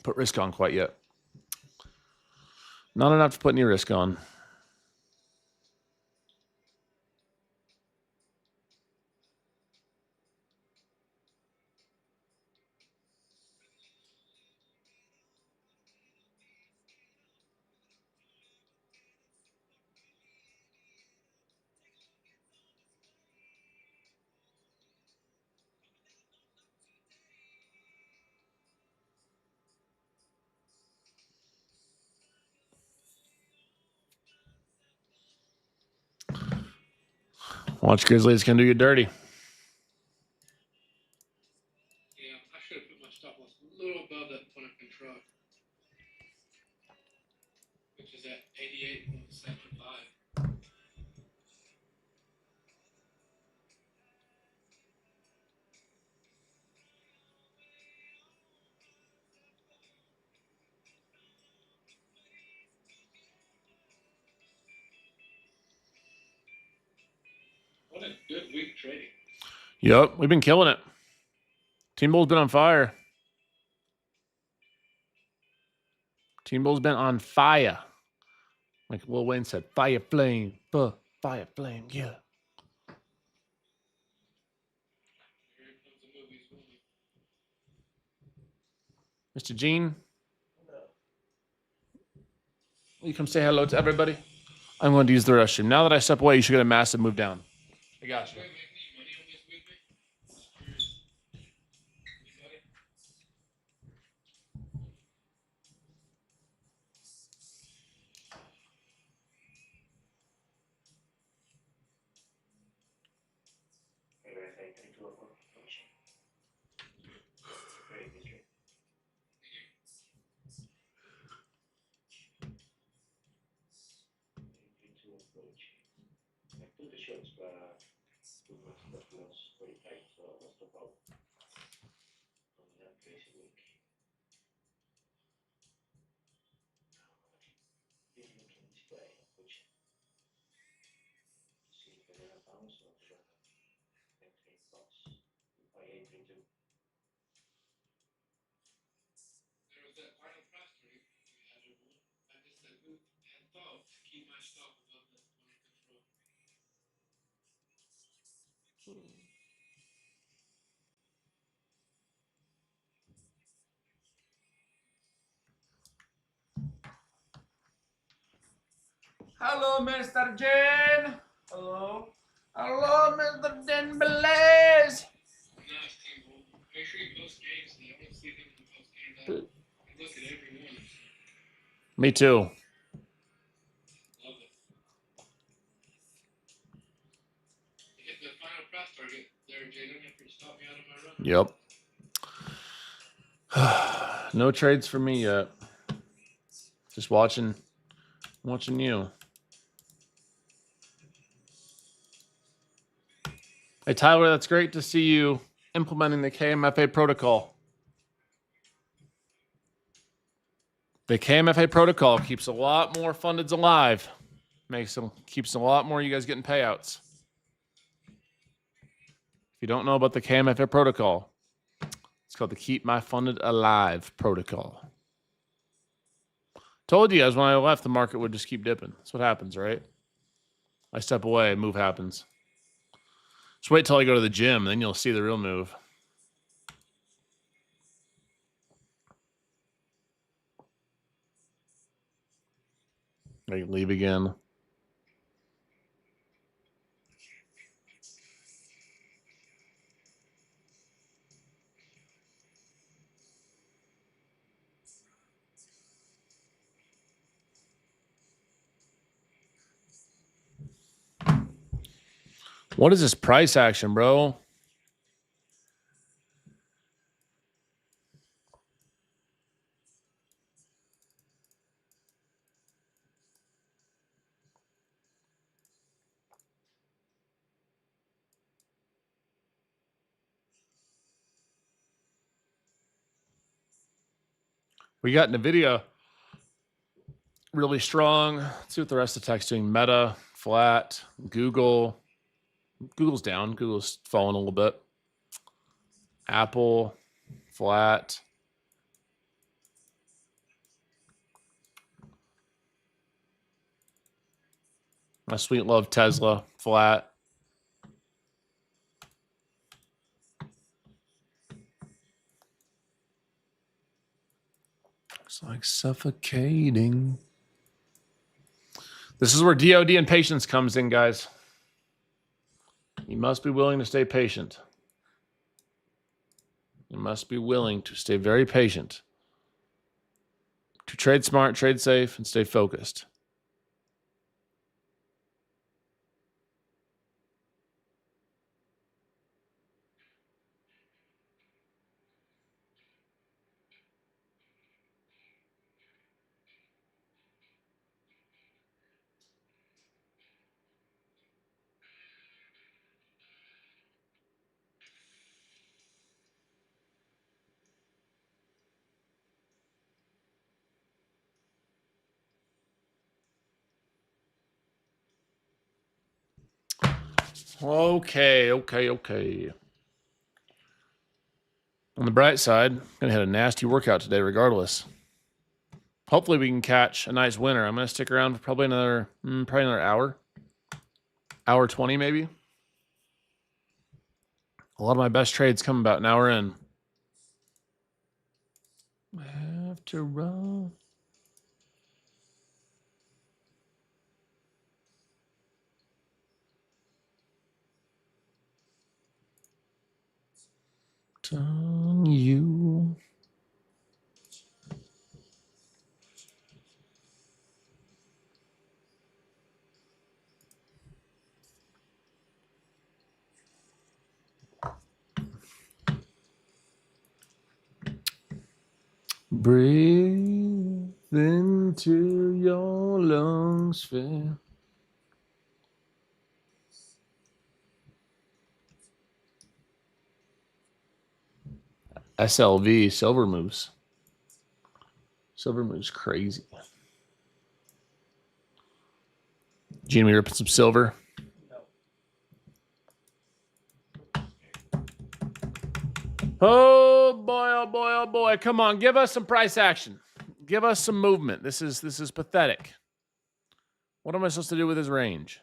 put risk on quite yet. Not enough to put any risk on. Watch Grizzlies can do you dirty. Yeah, I should have put my stop loss a little above that point of control, which is at 88.75. What a good week trading. Yep, we've been killing it. Team Bull's been on fire. Team Bull's been on fire. Like Lil Wayne said, fire flame, fire flame, yeah. Here comes the movies moving. Mr. Gene, will you come say hello to everybody? I'm going to use the restroom. Now that I step away, you should get a massive move down. I got you. Anybody make any money on this with me? Just curious. Anybody? Maybe I say 3 2 or 4. Very good trade. 3 2 approach. I took the shots, but too much stop loss very tight, so I was top out on that crazy week. This looking this way, which see if they're gonna bounce or they're gonna make 3 bucks. If I 8 3 2. There was that final price target we had everyone. I just said, who had thought to keep my stop above that point of control? Hello, Mr. Jen. Hello. Hello, Mr. Den Blaze. Nice team, Bull. Make sure you post games. I want to see them in the post games. I look at every one. Me too. Love it. You hit the final price target there, Jdun, after you stopped me out of my run. Yep. No trades for me yet. Just watching you. Hey, Tyler, that's great to see you implementing the KMFA protocol. The KMFA protocol keeps a lot more fundeds alive. Keeps a lot more of you guys getting payouts. If you don't know about the KMFA protocol, it's called the Keep My Funded Alive protocol. Told you guys when I left, the market would just keep dipping. That's what happens, right? I step away, move happens. Just wait till I go to the gym, then you'll see the real move. I can leave again. What is this price action, bro? We got NVIDIA really strong. Let's see what the rest of the tech's doing. Meta, flat. Google. Google's down. Google's falling a little bit. Apple, flat. My sweet love Tesla, flat. It's like suffocating. This is where DOD and patience comes in, guys. You must be willing to stay patient. You must be willing to stay very patient. To trade smart, trade safe, and stay focused. Okay. On the bright side, I'm going to hit a nasty workout today regardless. Hopefully we can catch a nice winner. I'm going to stick around for probably another hour. Hour 20 maybe. A lot of my best trades come about an hour in. After all. On you. Breathe into your lungs, fair. SLV, Silver Moose. Silver Moose crazy. Gene, we ripping some silver. Oh boy, oh boy, oh boy. Come on, give us some price action. Give us some movement. This is pathetic. What am I supposed to do with his range?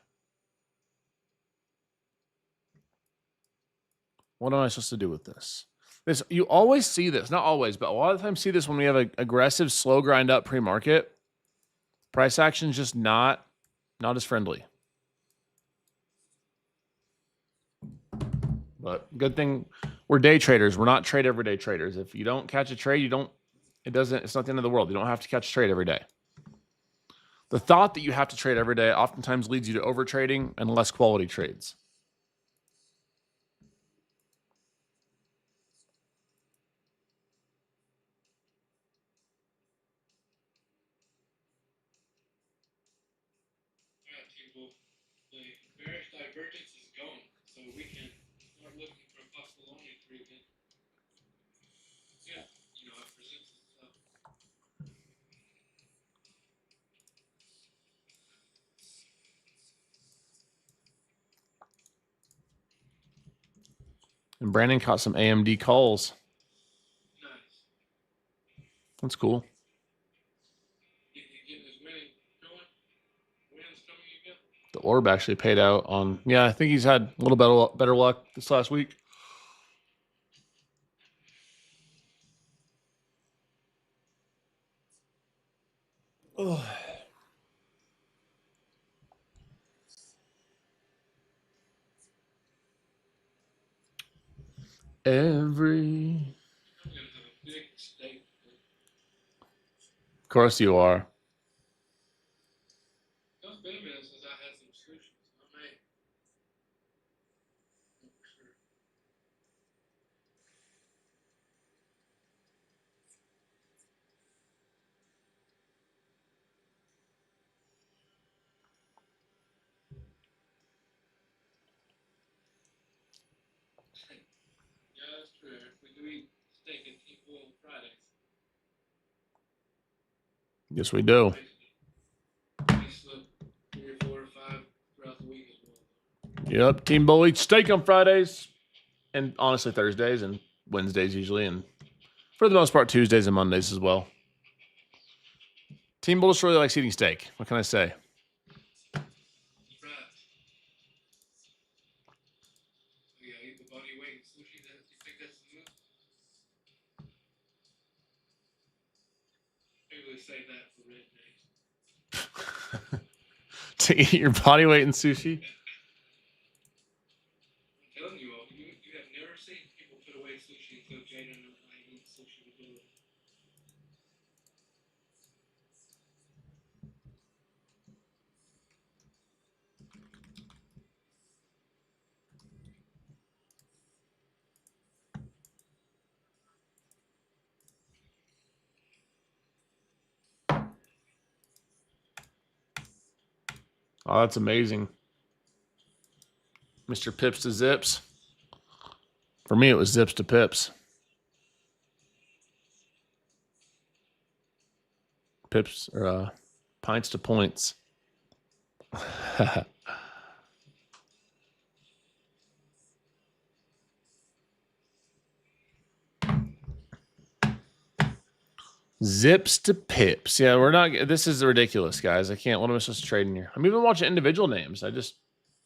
What am I supposed to do with this? You always see this, not always, but a lot of the time see this when we have an aggressive, slow grind up pre-market. Price action is just not as friendly. But good thing we're day traders. We're not trade everyday traders. If you don't catch a trade, it's not the end of the world. You don't have to catch a trade every day. The thought that you have to trade every day oftentimes leads you to over trading and less quality trades. Yeah, people, the bearish divergence is gone, so we can start looking for a possible only three again. Yeah, it presents itself. And Brandon caught some AMD calls. Nice. That's cool. Getting as many wins coming again. The orb actually paid out on. Yeah, I think he's had a little better luck this last week. Oh. Every. I'm gonna have a big mistake. Of course you are. It's been a minute since I had some solutions. I may. Yes, we do. We slip 3 or 4 or 5 throughout the week as well. Yep. Team Bowl eats steak on Fridays, and honestly Thursdays and Wednesdays usually, and for the most part Tuesdays and Mondays as well. Team Bowl just really likes eating steak. What can I say? That's right. So yeah, eat the body weight in sushi. You think that's the move? Maybe we save that for red days. To eat your body weight in sushi? I'm telling you all, you have never seen people put away sushi until Jdun and I eat sushi together. Oh, that's amazing. Mr. Pips to Zips. For me, it was Zips to Pips. Pips or pints to points. Zips to Pips. Yeah, we're not. This is ridiculous, guys. I can't. What am I supposed to trade in here? I'm even watching individual names. I just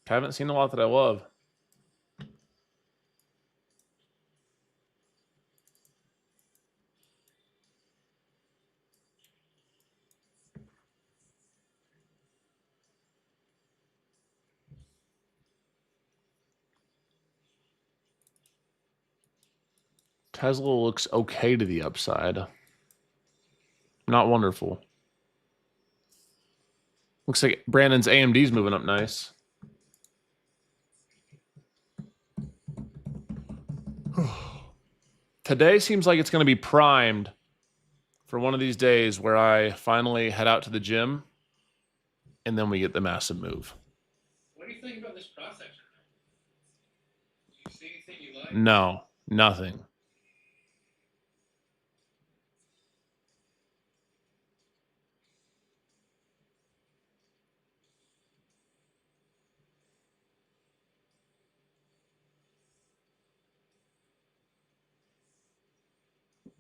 haven't seen a lot that I love. Tesla looks okay to the upside. Not wonderful. Looks like Brandon's AMD's moving up nice. Today seems like it's going to be primed for one of these days where I finally head out to the gym and then we get the massive move. What do you think about this cross section? Do you see anything you like? No, nothing.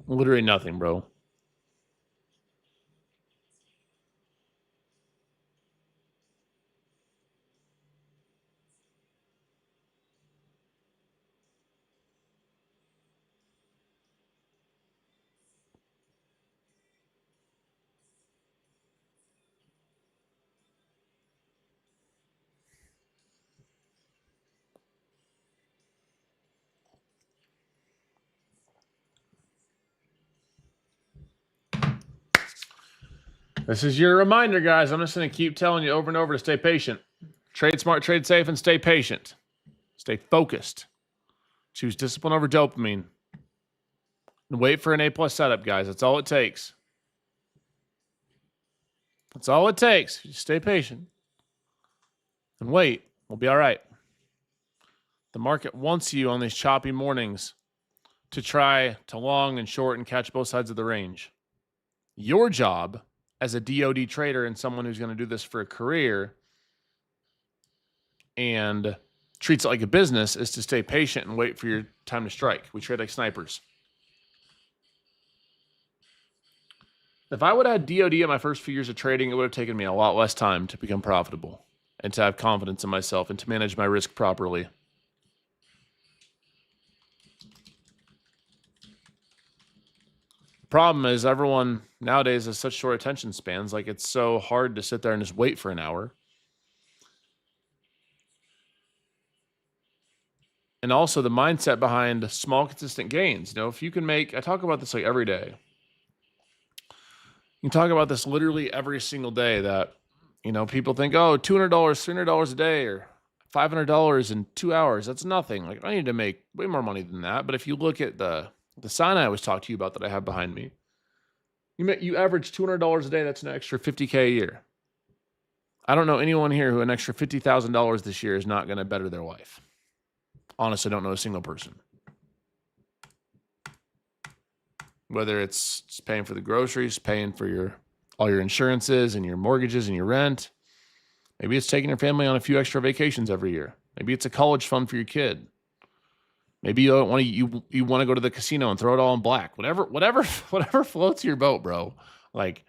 Literally nothing, bro. This is your reminder, guys. I'm just going to keep telling you over and over to stay patient. Trade smart, trade safe, and stay patient. Stay focused. Choose discipline over dopamine. And wait for an A+ setup, guys. That's all it takes. That's all it takes. Just stay patient. And wait. We'll be all right. The market wants you on these choppy mornings to try to long and short and catch both sides of the range. Your job as a DOD trader and someone who's going to do this for a career and treats it like a business is to stay patient and wait for your time to strike. We trade like snipers. If I would have had DOD in my first few years of trading, it would have taken me a lot less time to become profitable and to have confidence in myself and to manage my risk properly. Problem is everyone nowadays has such short attention spans. Like it's so hard to sit there and just wait for an hour. And also the mindset behind small, consistent gains. You know, if you can make, I talk about this like every day. You can talk about this literally every single day that, you know, people think, oh, $200, $300 a day or $500 in 2 hours. That's nothing. Like I need to make way more money than that. But if you look at the sign I always talk to you about that I have behind me, you average $200 a day. That's an extra $50K a year. I don't know anyone here who an extra $50,000 this year is not going to better their life. Honestly, I don't know a single person. Whether it's paying for the groceries, paying for your all your insurances and your mortgages and your rent. Maybe it's taking your family on a few extra vacations every year. Maybe it's a college fund for your kid. Maybe you don't want to you want to go to the casino and throw it all in black. Whatever floats your boat, bro. Like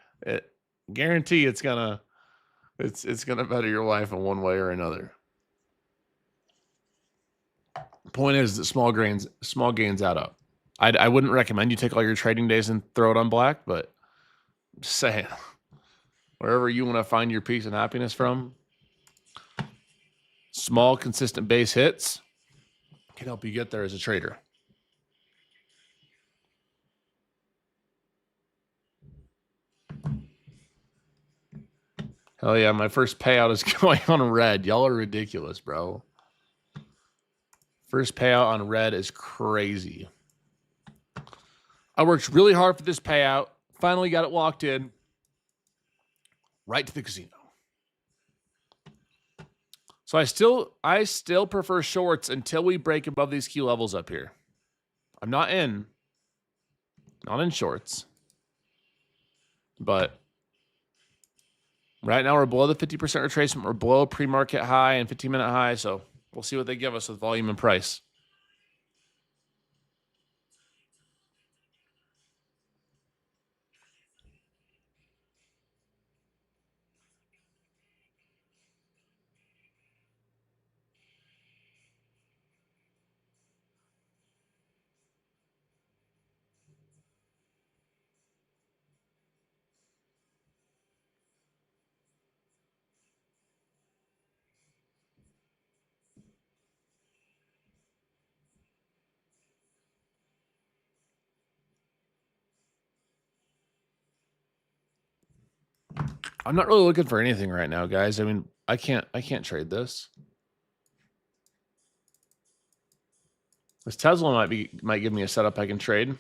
guarantee it's gonna better your life in one way or another. Point is that small gains add up. I wouldn't recommend you take all your trading days and throw it on black, but I'm just saying, wherever you want to find your peace and happiness from, small, consistent base hits can help you get there as a trader. Hell yeah, my first payout is going on red. Y'all are ridiculous, bro. First payout on red is crazy. I worked really hard for this payout. Finally got it locked in. Right to the casino. So I still prefer shorts until we break above these key levels up here. I'm not in shorts. But right now we're below the 50% retracement. We're below pre-market high and 15-minute high. So we'll see what they give us with volume and price. I'm not really looking for anything right now, guys. I mean, I can't trade this. This Tesla might give me a setup I can trade.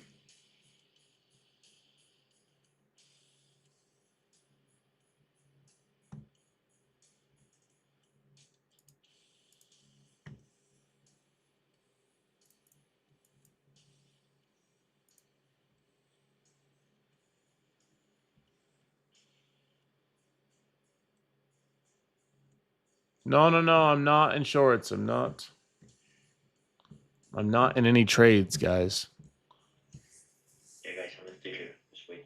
No, I'm not in shorts. I'm not in any trades, guys. Yeah, guys, I'm still here, just waiting.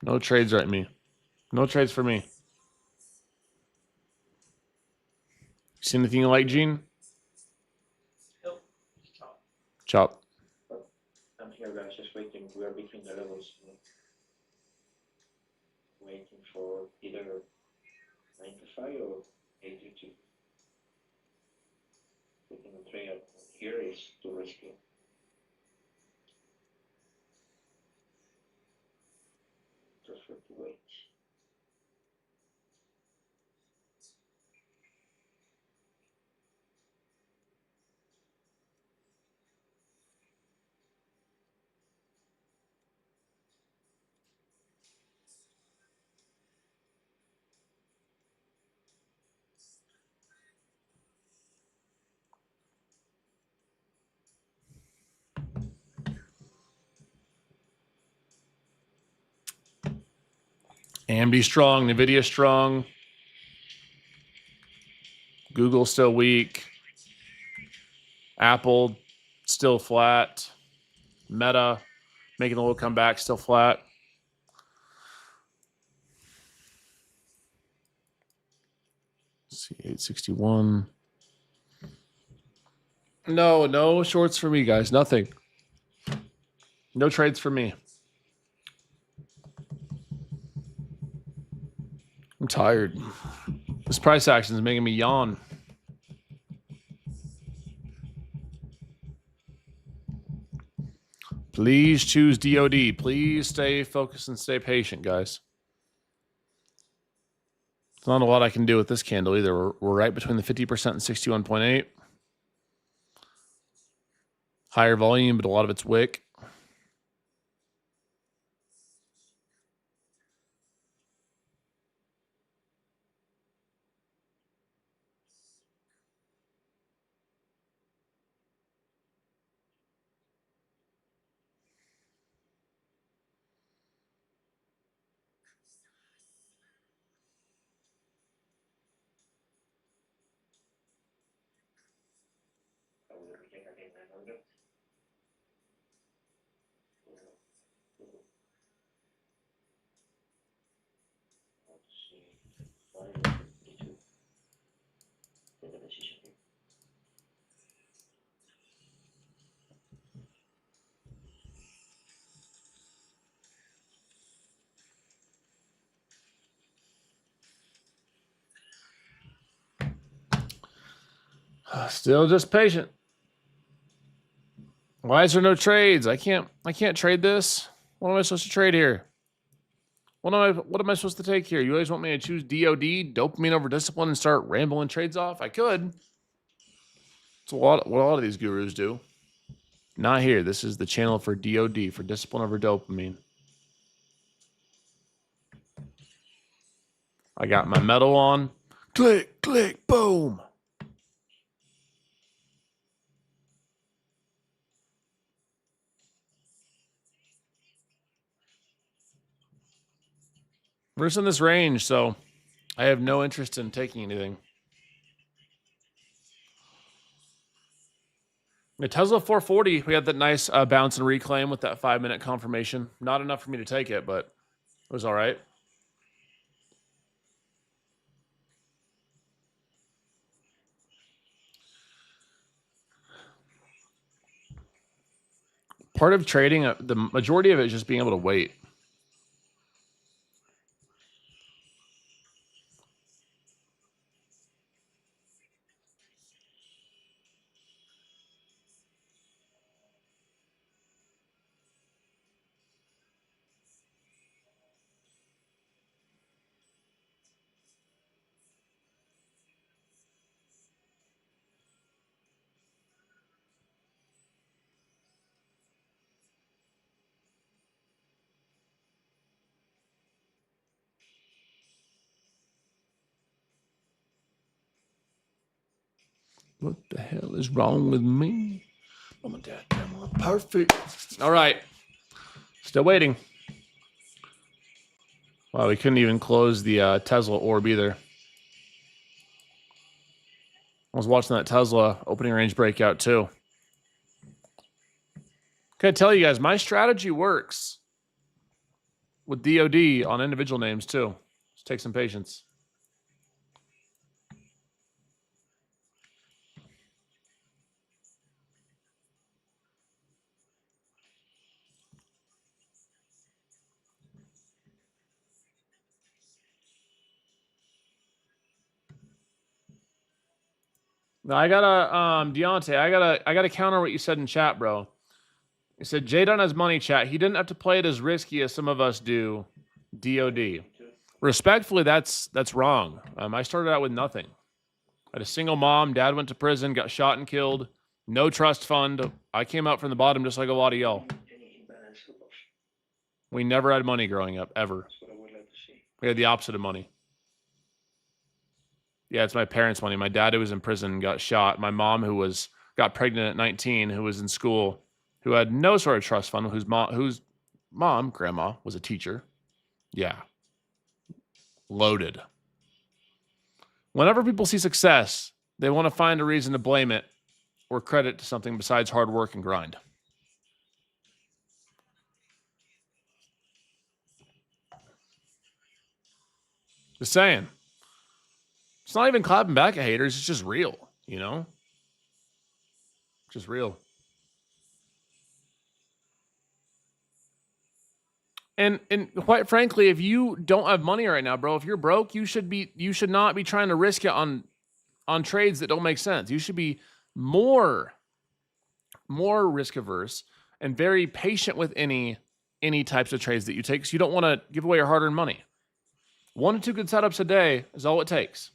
No trades right me. No trades for me. See anything you like, Gene? Nope. Chop. I'm here, guys, just waiting. We are between the levels. Waiting for either 95 or 82. Taking a trade here is too risky. Prefer to wait. AMD strong, Nvidia strong. Google still weak. Apple still flat. Meta making a little comeback, still flat. Let's see, 861. No shorts for me, guys. Nothing. No trades for me. I'm tired. This price action is making me yawn. Please choose DOD. Please stay focused and stay patient, guys. There's not a lot I can do with this candle either. We're right between the 50% and 61.8. Higher volume, but a lot of it's wick. check again another. Let's see. 552. Take a decision here. Still just patient. Why is there no trades? I can't trade this. What am I supposed to trade here? What am I supposed to take here? You guys want me to choose DOD, dopamine over discipline, and start rambling trades off? I could. It's what a lot of these gurus do. Not here. This is the channel for DOD, for discipline over dopamine. I got my metal on. Click, click, boom. We're just in this range, so I have no interest in taking anything. The Tesla 440, we had that nice bounce and reclaim with that 5-minute confirmation. Not enough for me to take it, but it was all right. Part of trading, the majority of it is just being able to wait. What the hell is wrong with me? Oh, my dad, I'm perfect. All right. Still waiting. Wow, we couldn't even close the Tesla orb either. I was watching that Tesla opening range breakout too. Can I tell you guys, my strategy works with DOD on individual names too. Just take some patience. No, I gotta Deontay, I gotta counter what you said in chat, bro. You said Jdun has money, chat. He didn't have to play it as risky as some of us do. DOD. Respectfully, that's wrong. I started out with nothing. I had a single mom. Dad went to prison, got shot and killed. No trust fund. I came out from the bottom just like a lot of y'all. We never had money growing up, ever. We had the opposite of money. Yeah, it's my parents' money. My dad, who was in prison, got shot. My mom, who got pregnant at 19, who was in school, who had no sort of trust fund, whose mom, grandma, was a teacher. Yeah. Loaded. Whenever people see success, they want to find a reason to blame it or credit to something besides hard work and grind. Just saying. It's not even clapping back at haters. It's just real, you know? Just real. And quite frankly, if you don't have money right now, bro, if you're broke, you should not be trying to risk it on trades that don't make sense. You should be more risk averse and very patient with any types of trades that you take, because you don't want to give away your hard-earned money. 1 to 2 good setups a day is all it takes.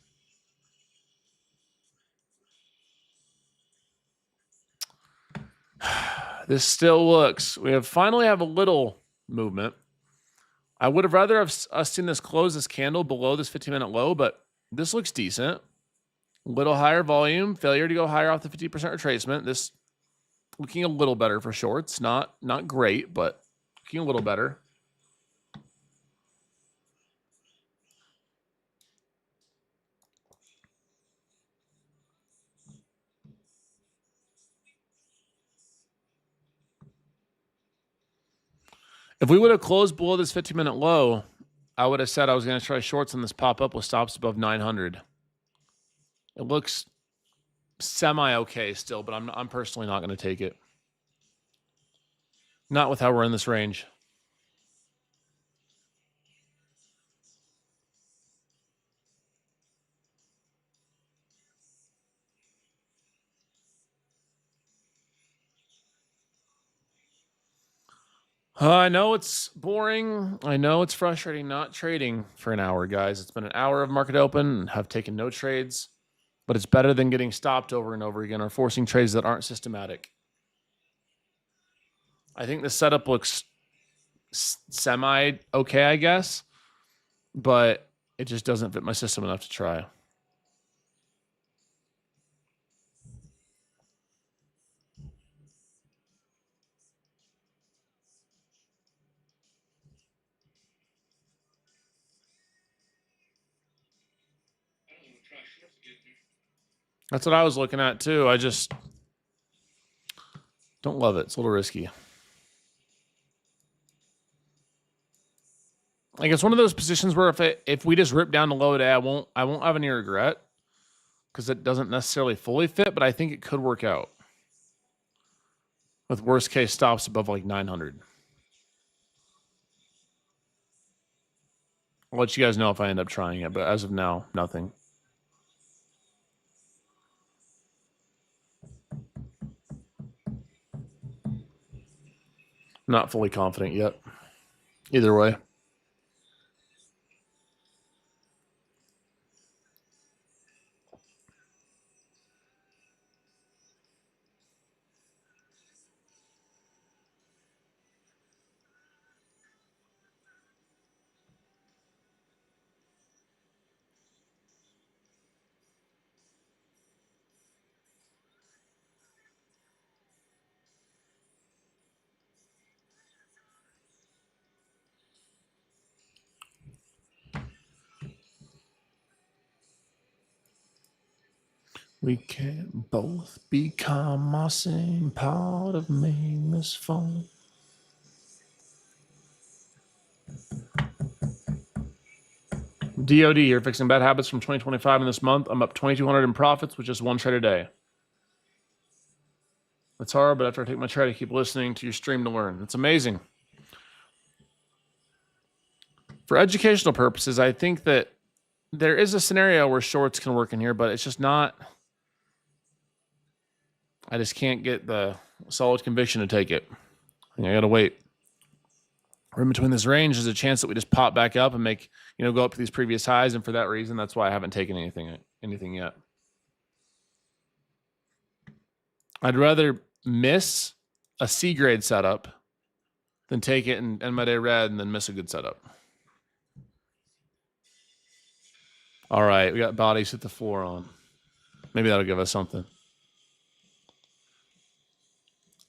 This still looks, we finally have a little movement. I would have rather have us seen this close this candle below this 15-minute low, but this looks decent. A little higher volume, failure to go higher off the 50% retracement. This looking a little better for shorts. Not great, but looking a little better. If we would have closed below this 15-minute low, I would have said I was going to try shorts on this pop up with stops above 900. It looks semi okay still, but I'm personally not going to take it. Not with how we're in this range. I know it's boring. I know it's frustrating not trading for an hour, guys. It's been an hour of market open and have taken no trades, but it's better than getting stopped over and over again or forcing trades that aren't systematic. I think the setup looks semi okay, I guess, but it just doesn't fit my system enough to try. I don't want to try shorts again here. That's what I was looking at too. I just don't love it. It's a little risky. Like it's one of those positions where if we just rip down the low today, I won't have any regret because it doesn't necessarily fully fit, but I think it could work out with worst case stops above like 900. I'll let you guys know if I end up trying it, but as of now, nothing. Not fully confident yet. Either way. We can't both become our same part of me, Miss Phone. DOD, you're fixing bad habits from 2025 in this month. I'm up 2,200 in profits with just one trade a day. It's hard, but after I take my trade, I keep listening to your stream to learn. It's amazing. For educational purposes, I think that there is a scenario where shorts can work in here, but it's just not. I just can't get the solid conviction to take it. I got to wait. We're in between this range. There's a chance that we just pop back up and make, go up to these previous highs. And for that reason, that's why I haven't taken anything yet. I'd rather miss a C grade setup than take it and end my day red and then miss a good setup. All right, we got bodies hit the floor on. Maybe that'll give us something.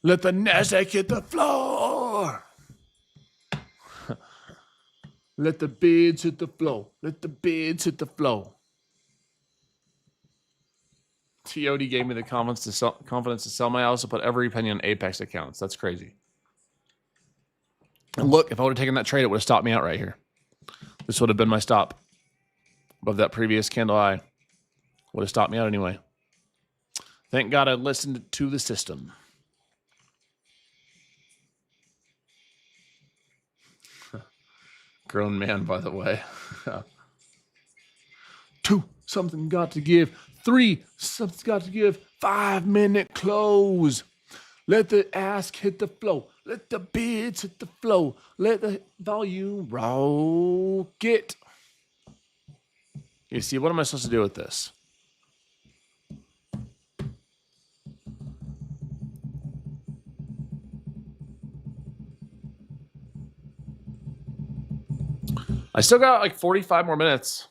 Let the NASDAQ hit the floor. Let the bids hit the floor. Let the bids hit the floor. TOD gave me the confidence to sell my house to put every penny on Apex accounts. That's crazy. And look, if I would have taken that trade, it would have stopped me out right here. This would have been my stop above that previous candle high. Would have stopped me out anyway. Thank God I listened to the system. Grown man, by the way. 2, something got to give. 3, something's got to give. 5-minute close. Let the ask hit the flow. Let the bids hit the flow. Let the volume rocket. You see, what am I supposed to do with this? I still got like 45 more minutes.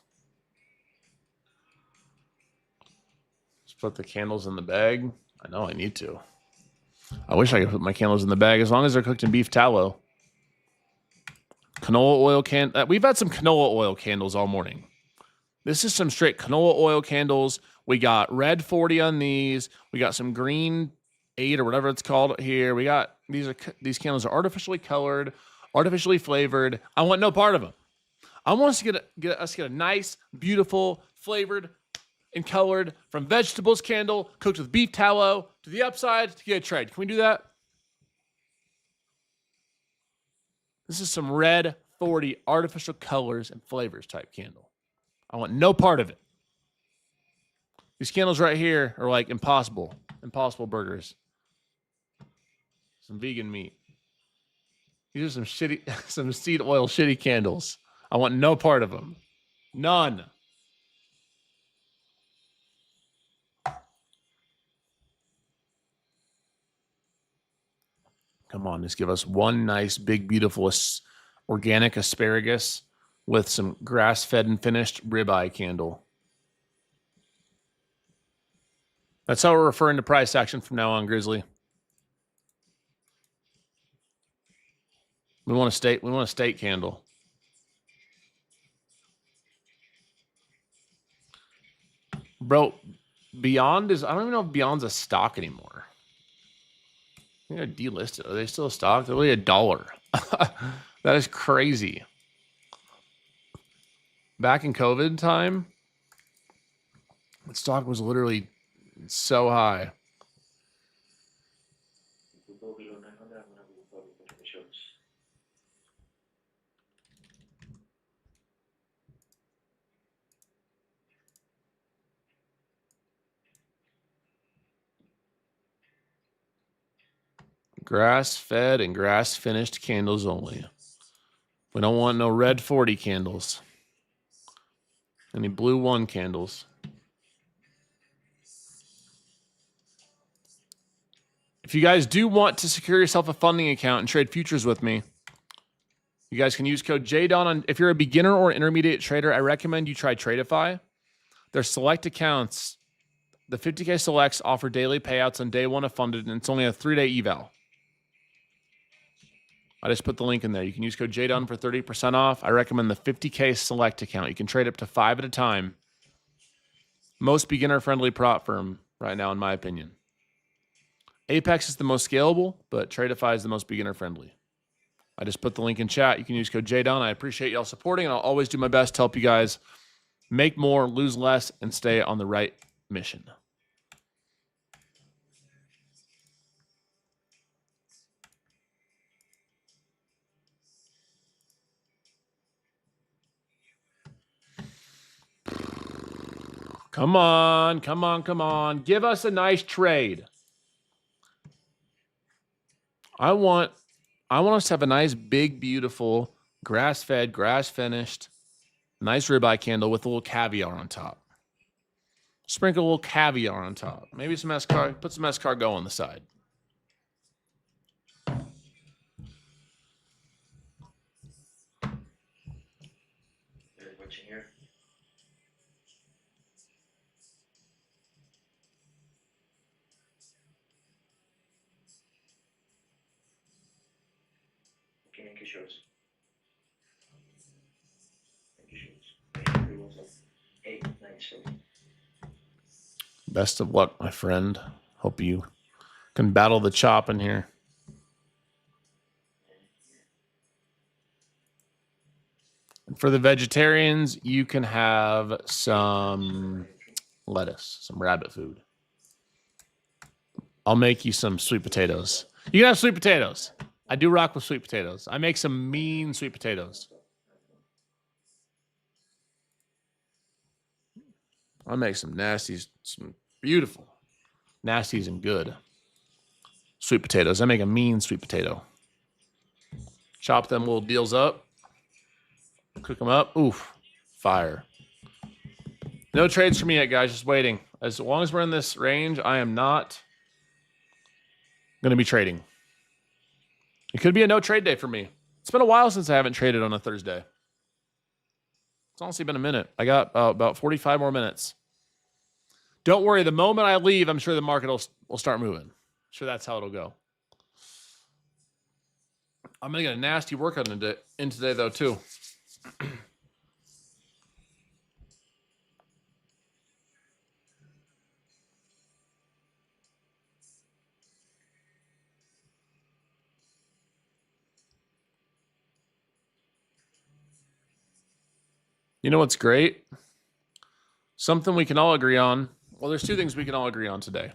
Just put the candles in the bag. I know I need to. I wish I could put my candles in the bag as long as they're cooked in beef tallow. Canola oil we've had some canola oil candles all morning. This is some straight canola oil candles. We got red 40 on these. We got some green 8 or whatever it's called here. We got these candles are artificially colored. artificially flavored. I want no part of them. I want us to get a nice, beautiful, flavored, and colored from vegetables candle cooked with beef tallow to the upside to get a trade. Can we do that? This is some red 40 artificial colors and flavors type candle. I want no part of it. These candles right here are like impossible burgers. Some vegan meat. These are some shitty, some seed oil shitty candles. I want no part of them. None. Come on, just give us one nice, big, beautiful organic asparagus with some grass-fed and finished ribeye candle. That's how we're referring to price action from now on, Grizzly. We want a steak candle. Bro, Beyond is, I don't even know if Beyond's a stock anymore. They're delisted. Are they still a stock? They're only $1. That is crazy. Back in COVID time, the stock was literally so high. If you go below 900, I'm gonna be probably putting the shorts. Grass-fed and grass-finished candles only. We don't want no red 40 candles. Any blue 1 candles. If you guys do want to secure yourself a funding account and trade futures with me, you guys can use code Jdun. If you're a beginner or intermediate trader, I recommend you try Tradeify. Their select accounts, the 50K selects offer daily payouts on day 1 of funded, and it's only a 3-day eval. I just put the link in there. You can use code Jdun for 30% off. I recommend the 50K select account. You can trade up to 5 at a time. Most beginner-friendly prop firm right now, in my opinion. Apex is the most scalable, but Tradeify is the most beginner-friendly. I just put the link in chat. You can use code Jdun. I appreciate y'all supporting, and I'll always do my best to help you guys make more, lose less, and stay on the right mission. Come on, come on, come on. Give us a nice trade. I want us to have a nice, big, beautiful, grass-fed, grass-finished, nice ribeye candle with a little caviar on top. Sprinkle a little caviar on top. Maybe some escargot. Put some escargot on the side. They're watching here. Okay, make your shorts. Make your shorts. Maybe it was like 8, 9 shorts. Best of luck, my friend. Hope you can battle the chop in here. And for the vegetarians, you can have some lettuce, some rabbit food. I'll make you some sweet potatoes. You can have sweet potatoes. I do rock with sweet potatoes. I make some mean sweet potatoes. I make some nasties, some beautiful nasties and good sweet potatoes. I make a mean sweet potato. Chop them little deals up. Cook them up. Oof. Fire. No trades for me yet, guys. Just waiting. As long as we're in this range, I am not going to be trading. It could be a no trade day for me. It's been a while since I haven't traded on a Thursday. It's honestly been a minute. I got about 45 more minutes. Don't worry. The moment I leave, I'm sure the market will start moving. I'm sure that's how it'll go. I'm going to get a nasty workout in today, though, too. You know what's great? Something we can all agree on. Well, there's two things we can all agree on today.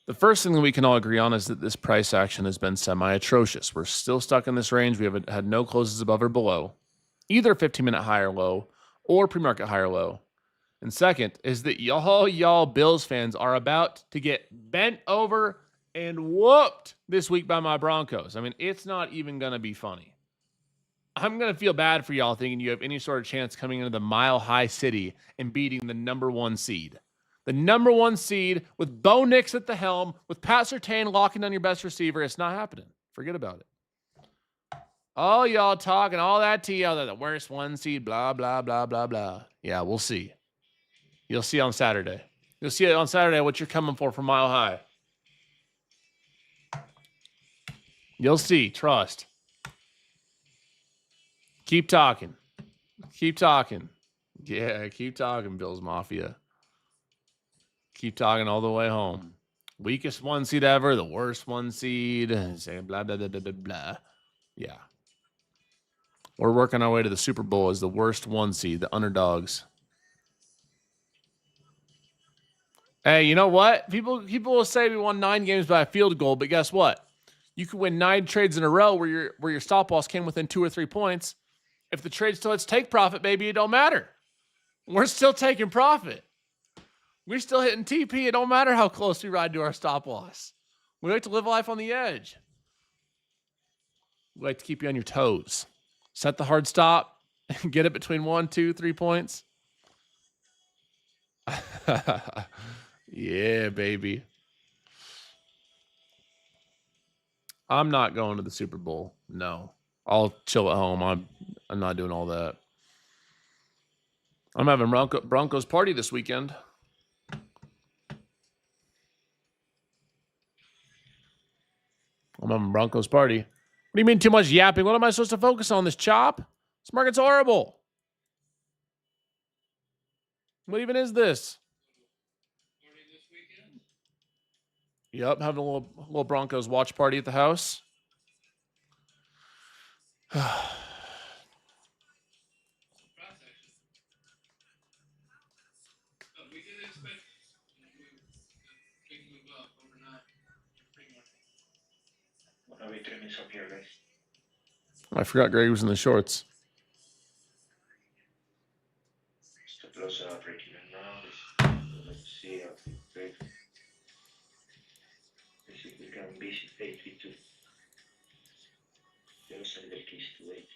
The first thing that we can all agree on is that this price action has been semi-atrocious. We're still stuck in this range. We haven't had no closes above or below, either 15-minute high or low or pre-market high or low. And second is that y'all Bills fans are about to get bent over and whooped this week by my Broncos. I mean, it's not even going to be funny. I'm going to feel bad for y'all thinking you have any sort of chance coming into the Mile High City and beating the number 1 seed. The number 1 seed with Bo Nix at the helm, with Pat Surtain locking down your best receiver. It's not happening. Forget about it. All y'all talking all that tea, they're the worst 1 seed, blah, blah, blah, blah, blah. Yeah, we'll see. You'll see on Saturday. You'll see on Saturday what you're coming for from Mile High. You'll see. Trust. Keep talking. Keep talking. Yeah, keep talking, Bills Mafia. Keep talking all the way home. Weakest 1 seed ever, the worst 1 seed. Say blah, blah, blah, blah, blah, blah. Yeah. We're working our way to the Super Bowl as the worst 1 seed, the underdogs. Hey, you know what? People will say we won 9 games by a field goal, but guess what? You could win 9 trades in a row where your stop loss came within 2 or 3 points. If the trade still lets take profit, baby, it don't matter. We're still taking profit. We're still hitting TP. It don't matter how close we ride to our stop loss. We like to live life on the edge. We like to keep you on your toes. Set the hard stop. Get it between 1, 2, 3 points. Yeah, baby. I'm not going to the Super Bowl. No. I'll chill at home. I'm not doing all that. I'm having Broncos party this weekend. I'm having Broncos party. What do you mean too much yapping? What am I supposed to focus on? This chop? This market's horrible. What even is this? Party this weekend? Yep, having a little Broncos watch party at the house. Price action. But we did expect a big move up overnight in pre-market. What are we trimming up here, guys? I forgot Greg was in the shorts. Stop loss are breaking now. Let's see how we break. Let's see if we can visit 832. There's a little keys to 832.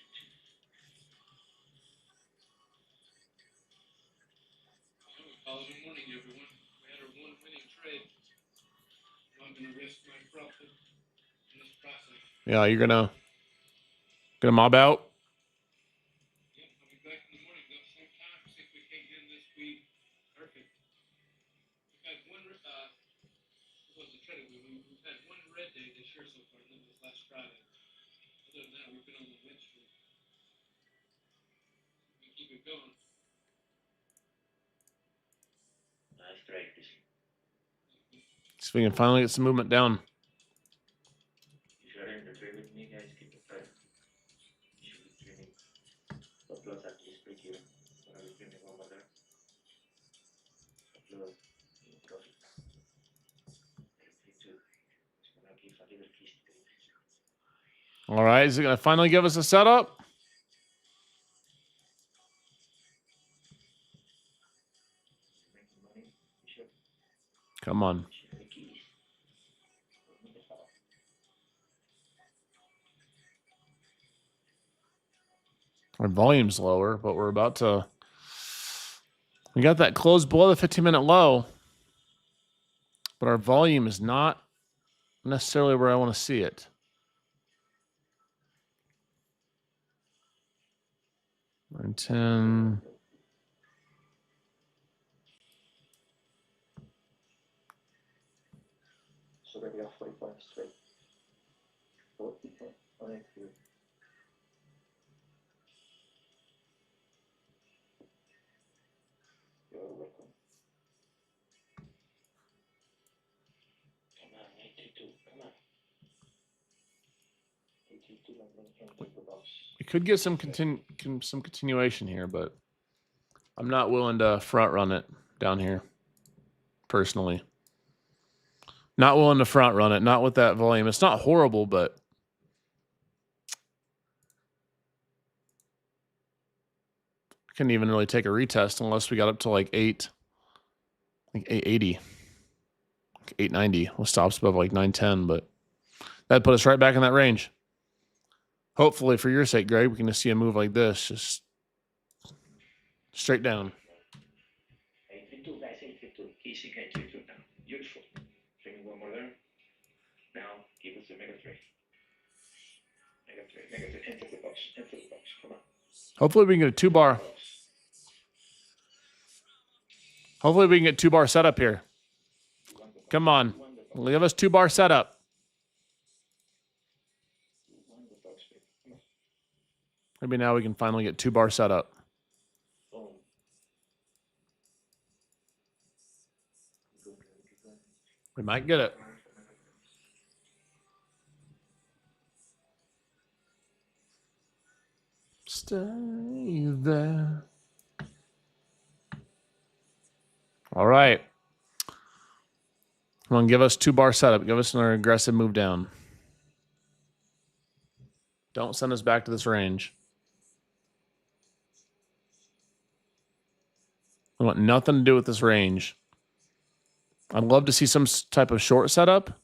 Holiday morning, everyone. We had our 1 winning trade. I'm not going to risk my profit in this process. Yeah, you're gonna mob out. Yep, I'll be back in the morning. Got some time. See if we can't get in this week. Perfect. We've had one. What was the trade? We've had 1 red day this year so far, and that was last Friday. Other than that, we've been on the win streak. We keep it going. Nice trade, Chris. So we can finally get some movement down. If you're in the trade with me, guys, keep it tight. You should be trimming. Stop loss at least break even. Gonna be trimming over there. Stop loss in profit. 832. It's gonna give a little keys to 832. All right, is it gonna finally give us a setup? Making money. You should. Come on. You should make keys. Put me the power. Our volume's lower, but we're about to. We got that close below the 15-minute low, but our volume is not necessarily where I want to see it. 910. So we got 40 points straight. 40 points on it here. You're welcome. Come on, 82. Come on. 82 and then can take the box. We could get some continuation here, but I'm not willing to front run it down here, personally. Not willing to front run it, not with that volume. It's not horrible, but couldn't even really take a retest unless we got up to like 880, like 890 with stops above like 910, but that put us right back in that range. Hopefully, for your sake, Greg, we can just see a move like this, just straight down. 832, guys, 832. Kissing 832 now. Beautiful. Bring one more there. Now, give us a mega 3. Mega 3, mega 3. Enter the box. Enter the box. Come on. Hopefully, we can get a 2-bar. Hopefully, we can get 2-bar setup here. Come on. Give us 2-bar setup. Maybe now we can finally get 2-bar setup. We might get it. Stay there. All right. Come on, give us 2-bar setup. Give us another aggressive move down. Don't send us back to this range. I want nothing to do with this range. I'd love to see some type of short setup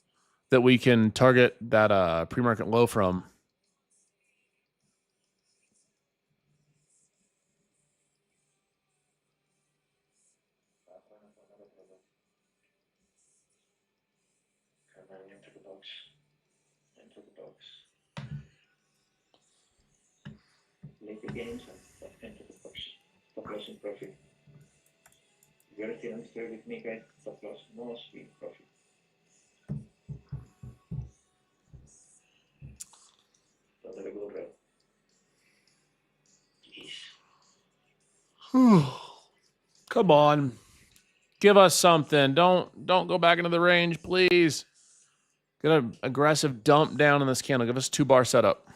that we can target that pre-market low from. Enter the box. Enter the box. Late the games and enter the box. Stop loss in profit. You're still on square with me, guys. Stop loss, no swing profit. So let it go red. Jeez. Come on. Give us something. Don't go back into the range, please. Get an aggressive dump down in this candle. Give us 2-bar setup.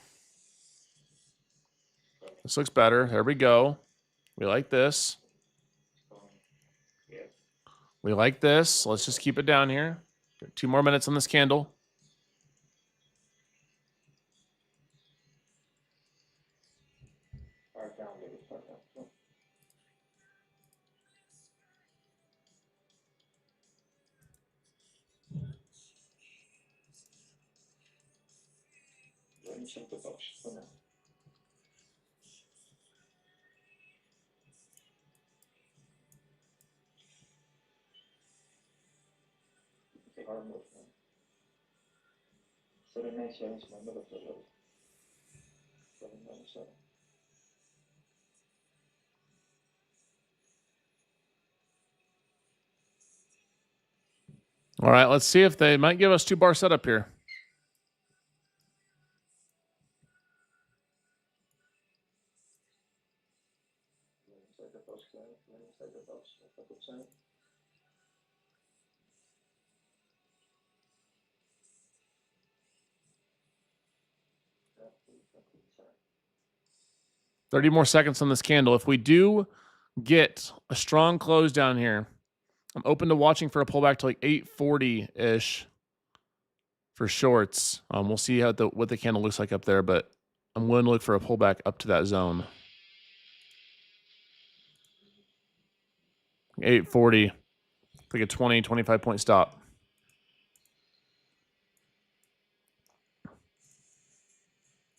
This looks better. There we go. We like this. We like this. Let's just keep it down here. 2 more minutes on this candle. Start down, baby. Start down. So, go and check the box for now. It's a hard move, man. 797 is my mega for low. 797. All right, let's see if they might give us 2-bar setup here. Inside the box, guys. Inside the box. At the side. Inside. 30 more seconds on this candle. If we do get a strong close down here, I'm open to watching for a pullback to like 840-ish for shorts. We'll see how what the candle looks like up there, but I'm willing to look for a pullback up to that zone. 840, like a 20, 25 point stop.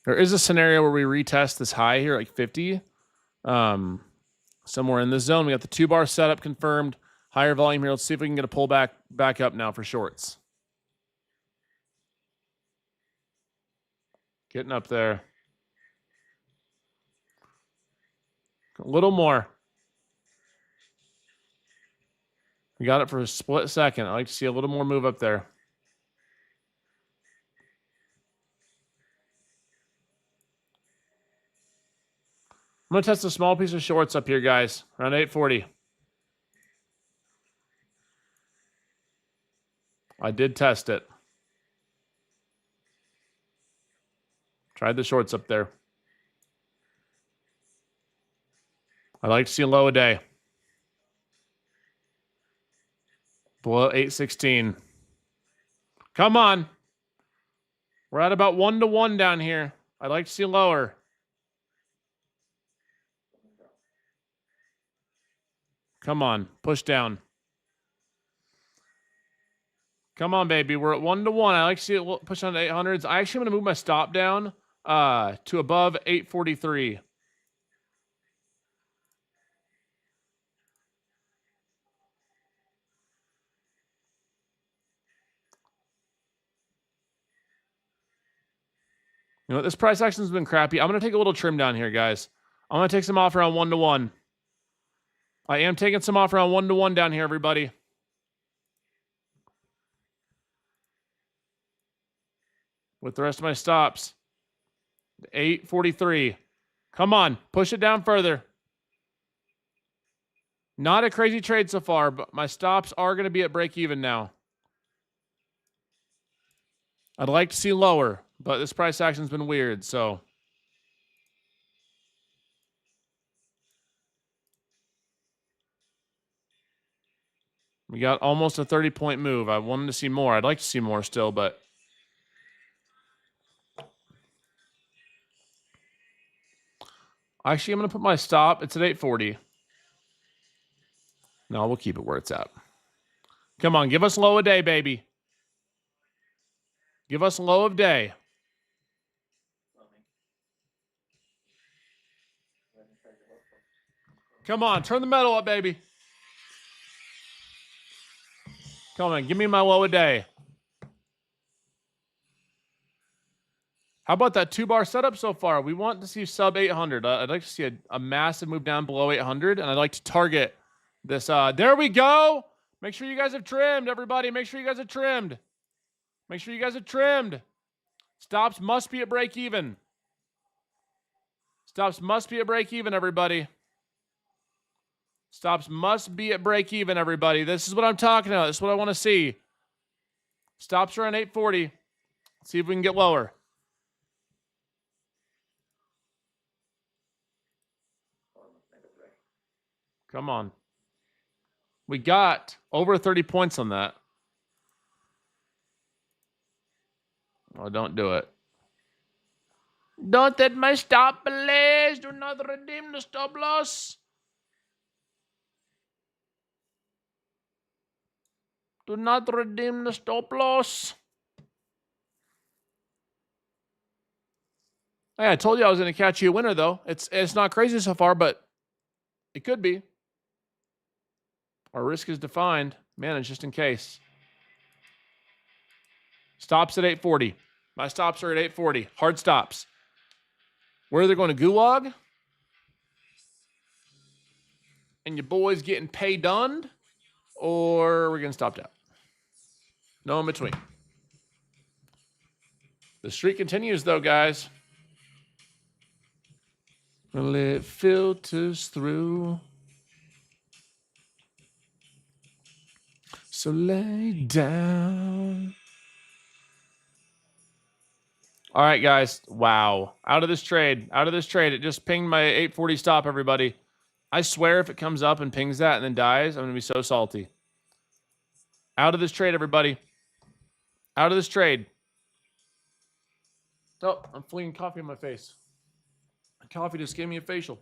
There is a scenario where we retest this high here, like 50. Somewhere in this zone. We got the 2-bar setup confirmed. Higher volume here. Let's see if we can get a pullback back up now for shorts. Getting up there. A little more. We got it for a split second. I like to see a little more move up there. I'm going to test a small piece of shorts up here, guys. Around 840. I did test it. Tried the shorts up there. I like to see a low a day. Below 816. Come on. We're at about 1-1 down here. I'd like to see lower. Come on. Push down. Come on, baby. We're at 1-1. I like to see it push on to 800s. I actually am going to move my stop down to above 843. You know what? This price action has been crappy. I'm going to take a little trim down here, guys. I'm going to take some off around 1-1. I am taking some off around 1-1 down here, everybody. With the rest of my stops. 843. Come on. Push it down further. Not a crazy trade so far, but my stops are going to be at break even now. I'd like to see lower, but this price action's been weird, so. We got almost a 30-point move. I wanted to see more. I'd like to see more still, but. Actually, I'm going to put my stop. It's at 840. No, we'll keep it where it's at. Come on, give us low of day, baby. Give us low of day. Come on, turn the metal up, baby. Come on, give me my low of day. How about that 2-bar setup so far? We want to see sub 800. I'd like to see a massive move down below 800, and I'd like to target this. There we go. Make sure you guys have trimmed, everybody. Make sure you guys have trimmed. Make sure you guys have trimmed. Stops must be at break even. Stops must be at break even, everybody. Stops must be at break even, everybody. This is what I'm talking about. This is what I want to see. Stops are on 840. Let's see if we can get lower. Come on. We got over 30 points on that. Oh, don't do it. Don't let my stop, please. Do not redeem the stop loss. Do not redeem the stop loss. Hey, I told you I was going to catch you a winner, though. It's not crazy so far, but it could be. Our risk is defined. Manage just in case. Stops at 840. My stops are at 840. Hard stops. Where are they going to gulag? And your boys getting pay done? Or we're going to stop that. No in between. The streak continues, though, guys. Well, it filters through. So lay down. All right, guys. Wow. Out of this trade. Out of this trade. It just pinged my 840 stop, everybody. I swear if it comes up and pings that and then dies, I'm going to be so salty. Out of this trade, everybody. Out of this trade. Oh, I'm flinging coffee in my face. Coffee just gave me a facial.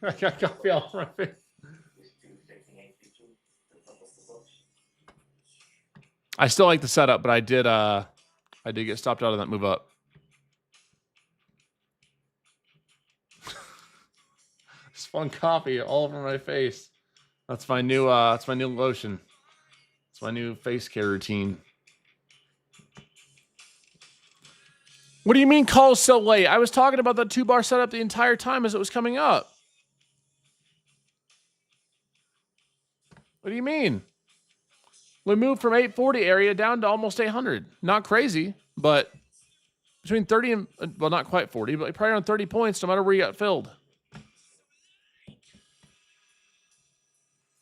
I got coffee all over my face. I still like the setup, but I did get stopped out of that move up. It's fun coffee all over my face. That's my new lotion. It's my new face care routine. What do you mean calls so late? I was talking about that 2-bar setup the entire time as it was coming up. What do you mean? We moved from 840 area down to almost 800. Not crazy, but between 30 and, well, not quite 40, but probably around 30 points no matter where you got filled.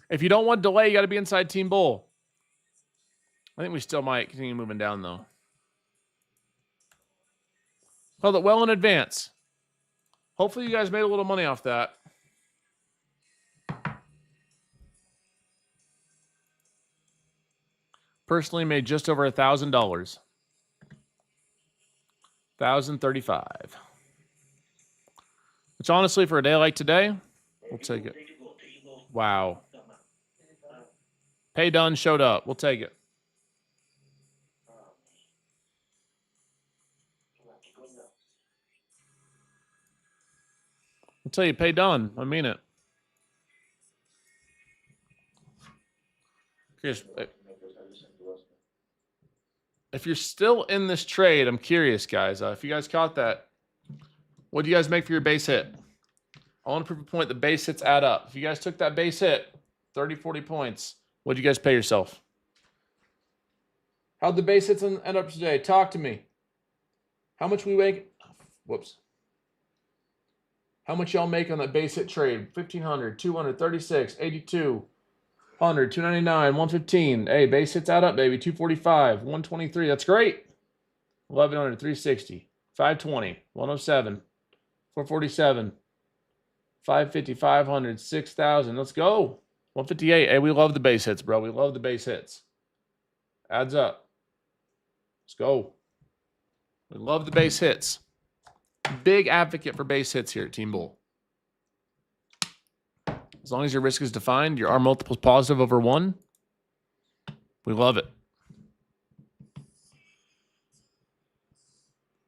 If you don't want delay, you got to be inside Team Bull. I think we still might continue moving down, though. Held it well in advance. Hopefully you guys made a little money off that. Personally made just over $1,000. 1,035. Which honestly, for a day like today, we'll take it. Wow. Pay done showed up. We'll take it. I'll tell you, pay done. I mean it. If you're still in this trade, I'm curious, guys. If you guys caught that, what do you guys make for your base hit? I want to prove a point that base hits add up. If you guys took that base hit, 30, 40 points, what did you guys pay yourself? How'd the base hits end up today? Talk to me. How much we make? Whoops. How much y'all make on that base hit trade? 1,500, 236, 82, 100, 299, 115. Hey, base hits add up, baby. 245, 123. That's great. 1,100, 360, 520, 107, 447, 550, 500, 6,000. Let's go. 158. Hey, we love the base hits, bro. We love the base hits. Adds up. Let's go. We love the base hits. Big advocate for base hits here at Team Bull. As long as your risk is defined, your R multiple is positive over 1. We love it.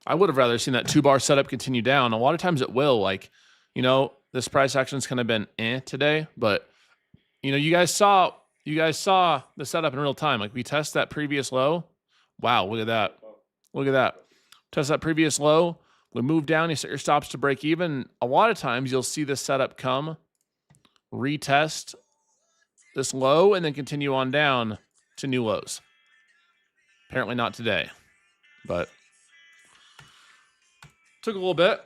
I would have rather seen that 2-bar setup continue down. A lot of times it will. Like, you know, this price action's kind of been today, but you know, you guys saw the setup in real time. Like we test that previous low. Wow, look at that. Look at that. Test that previous low. We move down, you set your stops to break even. A lot of times you'll see this setup come, retest this low, and then continue on down to new lows. Apparently not today, but took a little bit.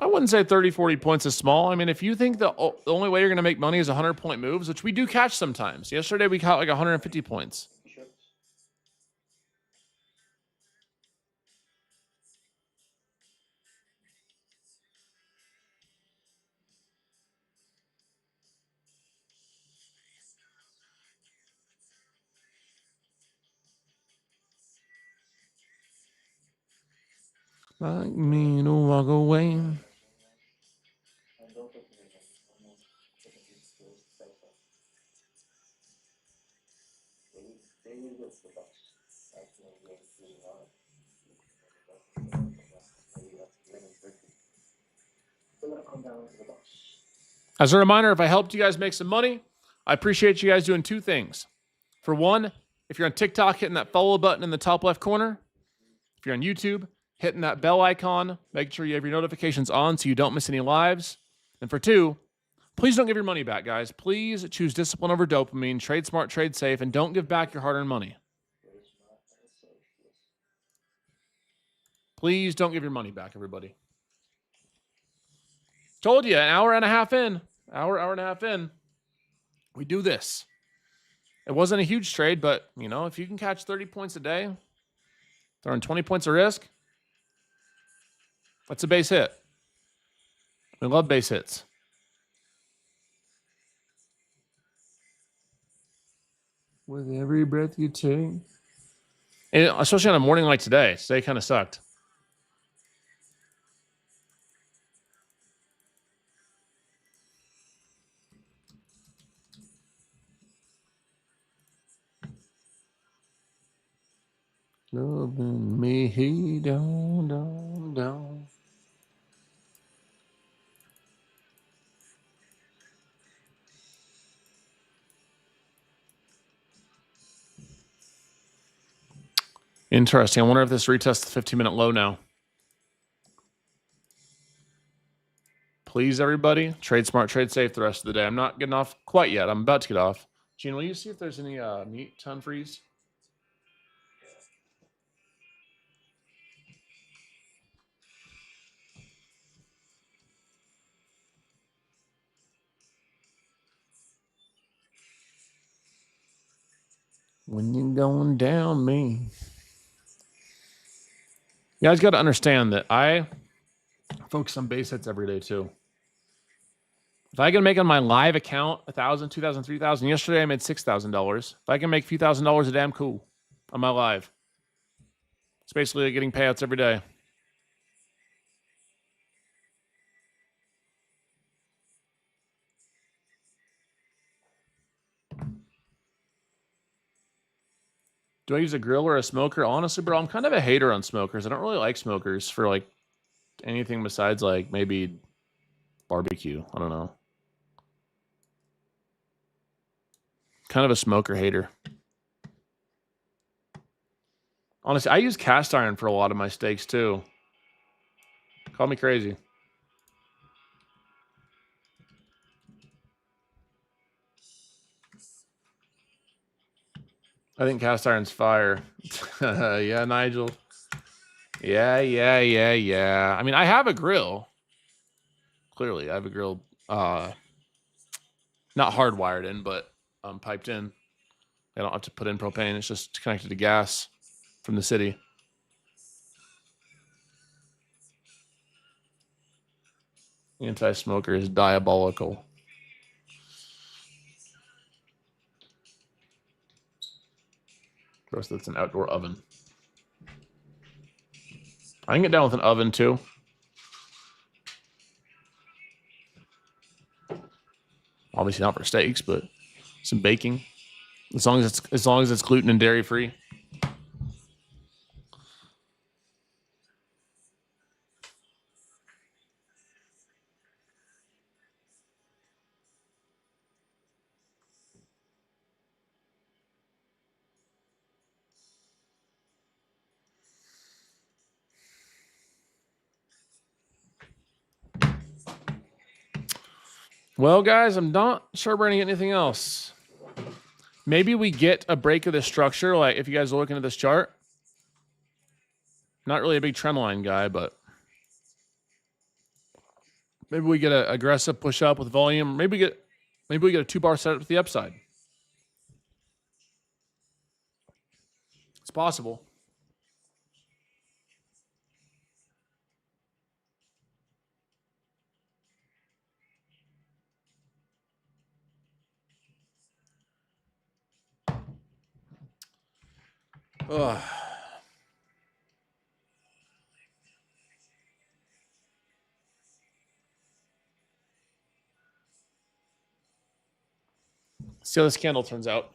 I wouldn't say 30, 40 points is small. I mean, if you think the only way you're going to make money is 100-point moves, which we do catch sometimes. Yesterday we caught like 150 points. Like me to walk away. As a reminder, if I helped you guys make some money, I appreciate you guys doing 2 things. For one, if you're on TikTok, hitting that follow button in the top left corner. If you're on YouTube, hitting that bell icon. Make sure you have your notifications on so you don't miss any lives. And for 2, please don't give your money back, guys. Please choose discipline over dopamine. Trade smart, trade safe, and don't give back your hard-earned money. Please don't give your money back, everybody. Told you, an hour and a half in. Hour and a half in. We do this. It wasn't a huge trade, but, you know, if you can catch 30 points a day, throwing 20 points of risk, that's a base hit. We love base hits. With every breath you take. And especially on a morning like today. Today kind of sucked. Loving me down, down, down. Interesting. I wonder if this retests the 15-minute low now. Please, everybody, trade smart, trade safe the rest of the day. I'm not getting off quite yet. I'm about to get off. Gene, will you see if there's any meat ton freeze? When you're going down me. You guys got to understand that I focus on base hits every day too. If I can make on my live account $1,000, $2,000, $3,000. Yesterday I made $6,000. If I can make a few $1,000s a day, I'm cool on my live. It's basically like getting payouts every day. Do I use a grill or a smoker? Honestly, bro, I'm kind of a hater on smokers. I don't really like smokers for like anything besides like maybe barbecue. I don't know. Kind of a smoker hater. Honestly, I use cast iron for a lot of my steaks too. Call me crazy. I think cast iron's fire. Yeah, Nigel. Yeah. I mean, I have a grill. Clearly, I have a grill. Not hardwired in, but piped in. I don't have to put in propane. It's just connected to gas from the city. Anti-smoker is diabolical. Gross, that's an outdoor oven. I can get down with an oven too. Obviously not for steaks, but some baking. As long as it's gluten and dairy free. Well, guys, I'm not sure we're gonna get anything else. Maybe we get a break of the structure. Like if you guys are looking at this chart, not really a big trend line guy, but maybe we get an aggressive push up with volume. Maybe we get a 2-bar setup to the upside. It's possible. Ugh. See how this candle turns out.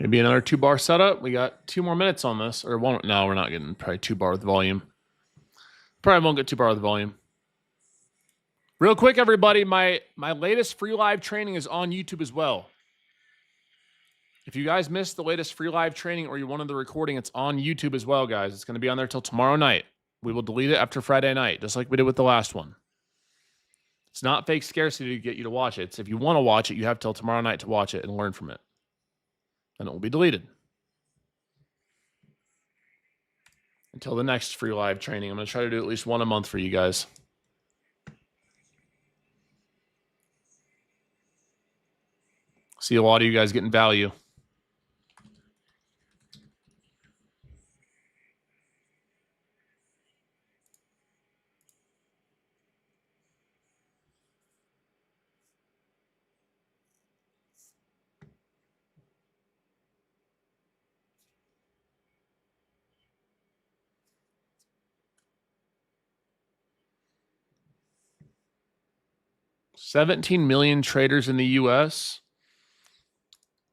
Maybe another 2-bar setup. We got 2 more minutes on this. Or one. No, we're not getting probably 2-bar with volume. Probably won't get 2-bar with volume. Real quick, everybody, my latest free live training is on YouTube as well. If you guys missed the latest free live training or you wanted the recording, it's on YouTube as well, guys. It's going to be on there till tomorrow night. We will delete it after Friday night, just like we did with the last one. It's not fake scarcity to get you to watch it. It's if you want to watch it, you have till tomorrow night to watch it and learn from it. And it will be deleted. Until the next free live training. I'm going to try to do at least one a month for you guys. See a lot of you guys getting value. $17 million traders in the U.S.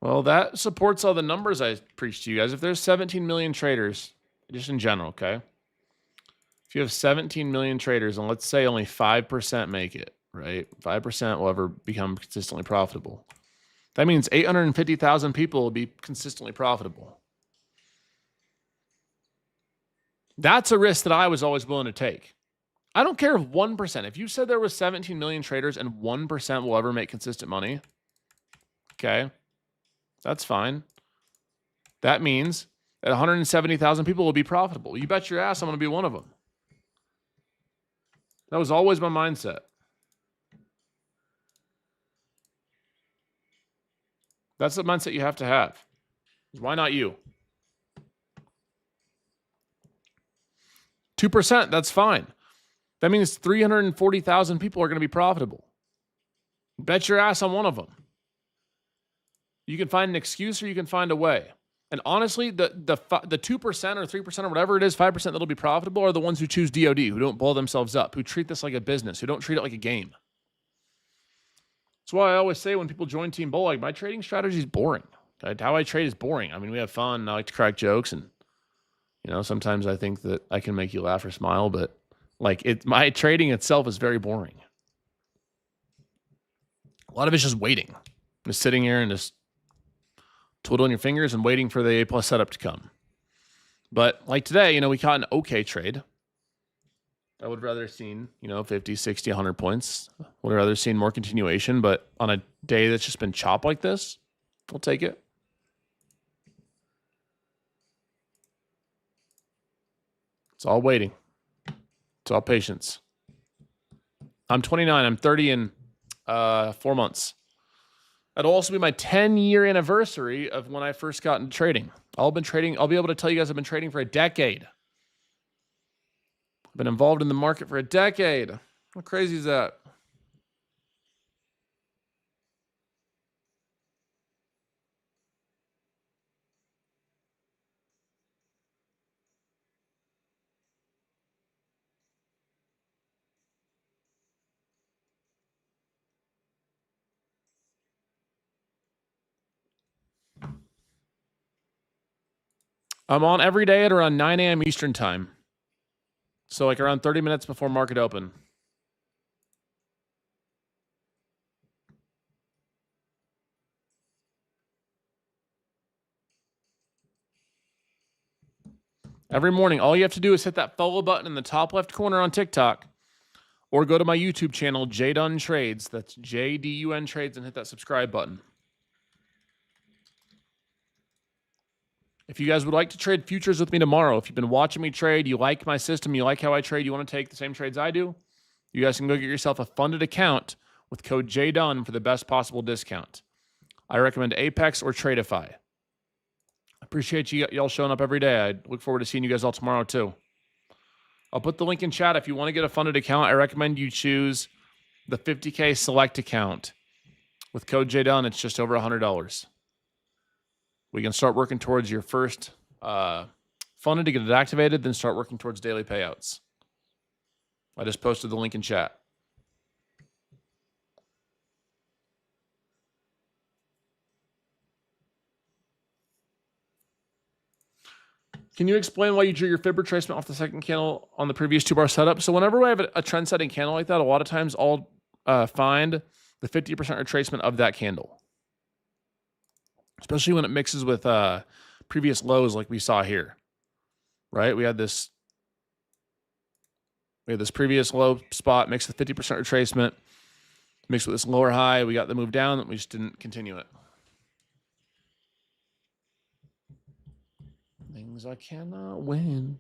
Well, that supports all the numbers I preached to you guys. If there's 17 million traders, just in general, okay? If you have 17 million traders, and let's say only 5% make it, right? 5% will ever become consistently profitable. That means 850,000 people will be consistently profitable. That's a risk that I was always willing to take. I don't care if 1%. If you said there was 17 million traders and 1% will ever make consistent money, okay, that's fine. That means that 170,000 people will be profitable. You bet your ass I'm going to be one of them. That was always my mindset. That's the mindset you have to have. Why not you? 2%, that's fine. That means 340,000 people are going to be profitable. Bet your ass on one of them. You can find an excuse or you can find a way. And honestly, the 2% or 3% or whatever it is, 5% that'll be profitable are the ones who choose DOD, who don't blow themselves up, who treat this like a business, who don't treat it like a game. That's why I always say when people join Team Bull, like, my trading strategy is boring. How I trade is boring. I mean, we have fun. And I like to crack jokes, and sometimes I think that I can make you laugh or smile, but my trading itself is very boring. A lot of it's just waiting, just sitting here and just twiddling your fingers and waiting for the A+ setup to come. But like today, we caught an okay trade. I would rather seen, 50, 60, 100 points. Would have rather seen more continuation, but on a day that's just been chopped like this, we'll take it. It's all waiting. It's all patience. I'm 29. I'm 30 in 4 months. That'll also be my 10-year anniversary of when I first got into trading. I'll be able to tell you guys I've been trading for a decade. I've been involved in the market for a decade. How crazy is that? I'm on every day at around 9 a.m. Eastern time. So like around 30 minutes before market open. Every morning, all you have to do is hit that follow button in the top left corner on TikTok, or go to my YouTube channel, Jdun Trades. That's JDUN Trades, and hit that subscribe button. If you guys would like to trade futures with me tomorrow, if you've been watching me trade, you like my system, you like how I trade, you want to take the same trades I do, you guys can go get yourself a funded account with code JDUN for the best possible discount. I recommend Apex or Tradeify. Appreciate y'all showing up every day. I look forward to seeing you guys all tomorrow too. I'll put the link in chat. If you want to get a funded account, I recommend you choose the 50K select account. With code JDUN, it's just over $100. We can start working towards your first funded to get it activated, then start working towards daily payouts. I just posted the link in chat. Can you explain why you drew your fib retracement off the second candle on the previous 2-bar setup? So whenever I have a trend setting candle like that, a lot of times I'll find the 50% retracement of that candle, especially when it mixes with previous lows like we saw here, right? We had this previous low spot mixed with 50% retracement, mixed with this lower high. We got the move down, we just didn't continue it. Things I cannot win.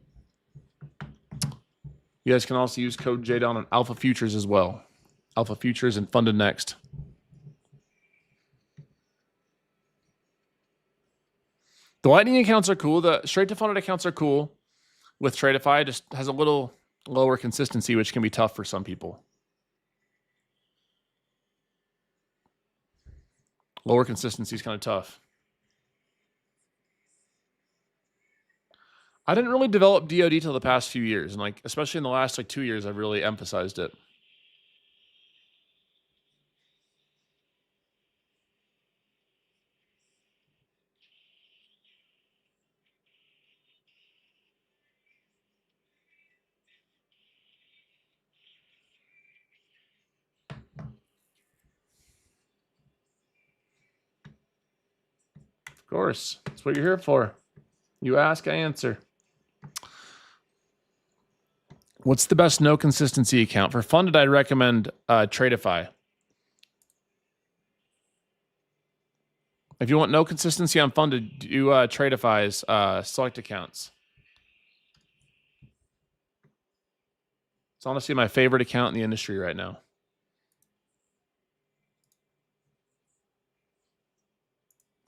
You guys can also use code JDUN on Alpha Futures as well. Alpha Futures and Funded Next. The Lightning accounts are cool. The straight to funded accounts are cool. With Tradeify, it just has a little lower consistency, which can be tough for some people. Lower consistency is kind of tough. I didn't really develop DOD till the past few years, and especially in the last 2 years, I've really emphasized it. Of course, that's what you're here for. You ask, I answer. What's the best no consistency account? For funded, I'd recommend Tradeify. If you want no consistency on funded, do Tradeify's select accounts. It's honestly my favorite account in the industry right now.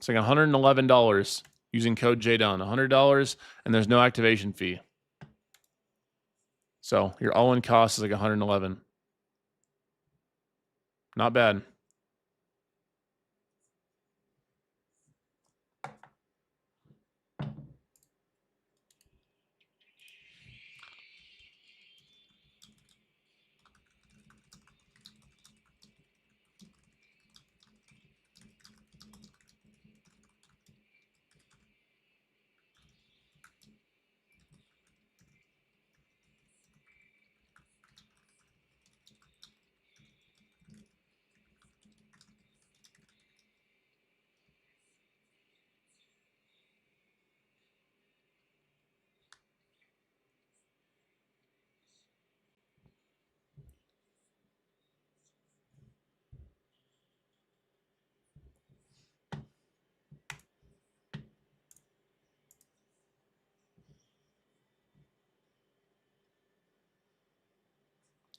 It's like $111 using code Jdun. $100, and there's no activation fee. So your all-in cost is like $111. Not bad.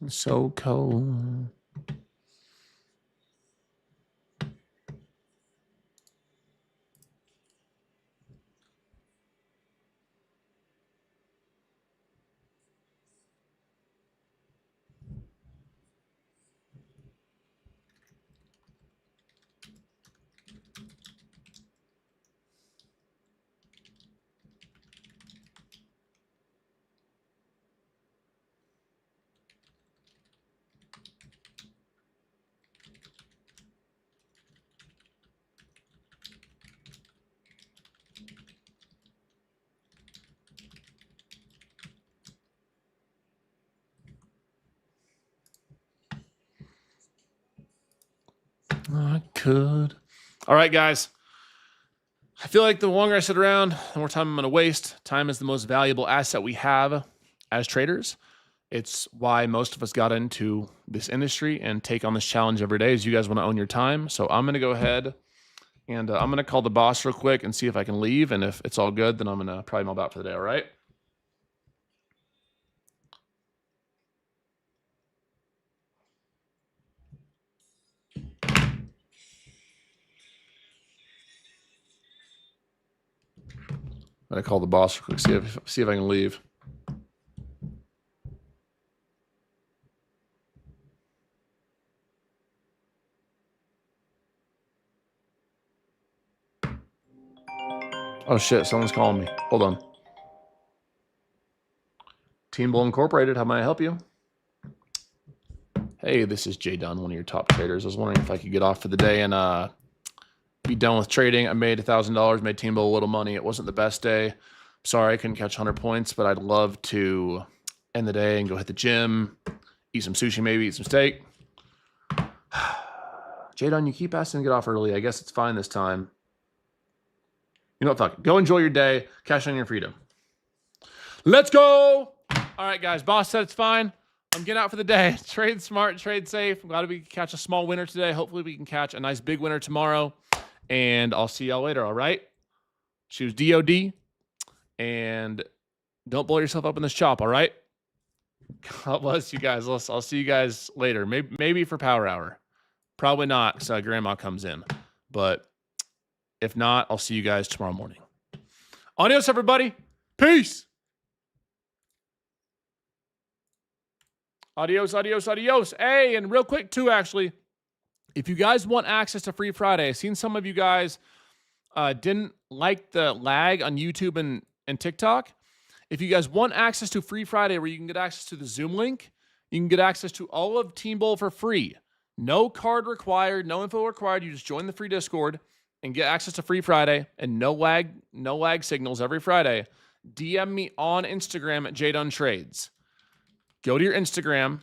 It's so cold. I could. All right, guys. I feel like the longer I sit around, the more time I'm going to waste. Time is the most valuable asset we have as traders. It's why most of us got into this industry and take on this challenge every day, is you guys want to own your time. So I'm going to go ahead and I'm going to call the boss real quick and see if I can leave. And if it's all good, then I'm going to probably mob out for the day. All right. I'm going to call the boss real quick, see if I can leave. Oh shit, someone's calling me. Hold on. Team Bull Incorporated, how may I help you? Hey, this is Jdun, one of your top traders. I was wondering if I could get off for the day and be done with trading. I made $1,000, made Team Bull a little money. It wasn't the best day. Sorry I couldn't catch 100 points, but I'd love to end the day and go hit the gym, eat some sushi, maybe eat some steak. Jdun, you keep asking to get off early. I guess it's fine this time. You know what, fuck it. Go enjoy your day. Cash on your freedom. Let's go. All right, guys. Boss said it's fine. I'm getting out for the day. Trade smart, trade safe. I'm glad we could catch a small winner today. Hopefully we can catch a nice big winner tomorrow. And I'll see y'all later, all right? Choose DOD. And don't blow yourself up in this chop, all right? God bless you guys. I'll see you guys later. Maybe for Power Hour. Probably not, because Grandma comes in. But if not, I'll see you guys tomorrow morning. Adios, everybody. Peace. Adios, adios, adios. Hey, and real quick, too, actually, if you guys want access to Free Friday, I've seen some of you guys didn't like the lag on YouTube and TikTok. If you guys want access to Free Friday, where you can get access to the Zoom link, you can get access to all of Team Bowl for free. No card required, no info required. You just join the free Discord and get access to Free Friday and no lag signals every Friday. DM me on Instagram at Jdun Trades. Go to your Instagram,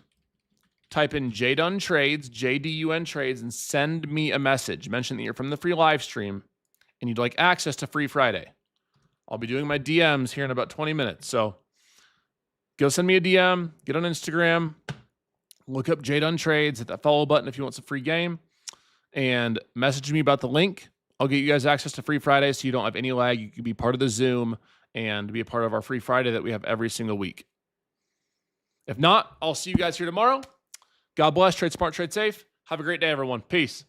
type in Jdun Trades, JDUN Trades, and send me a message. Mention that you're from the free live stream and you'd like access to Free Friday. I'll be doing my DMs here in about 20 minutes. So go send me a DM, get on Instagram, look up Jdun Trades, hit that follow button if you want some free game, and message me about the link. I'll get you guys access to Free Friday so you don't have any lag. You can be part of the Zoom and be a part of our Free Friday that we have every single week. If not, I'll see you guys here tomorrow. God bless. Trade smart, trade safe. Have a great day, everyone. Peace.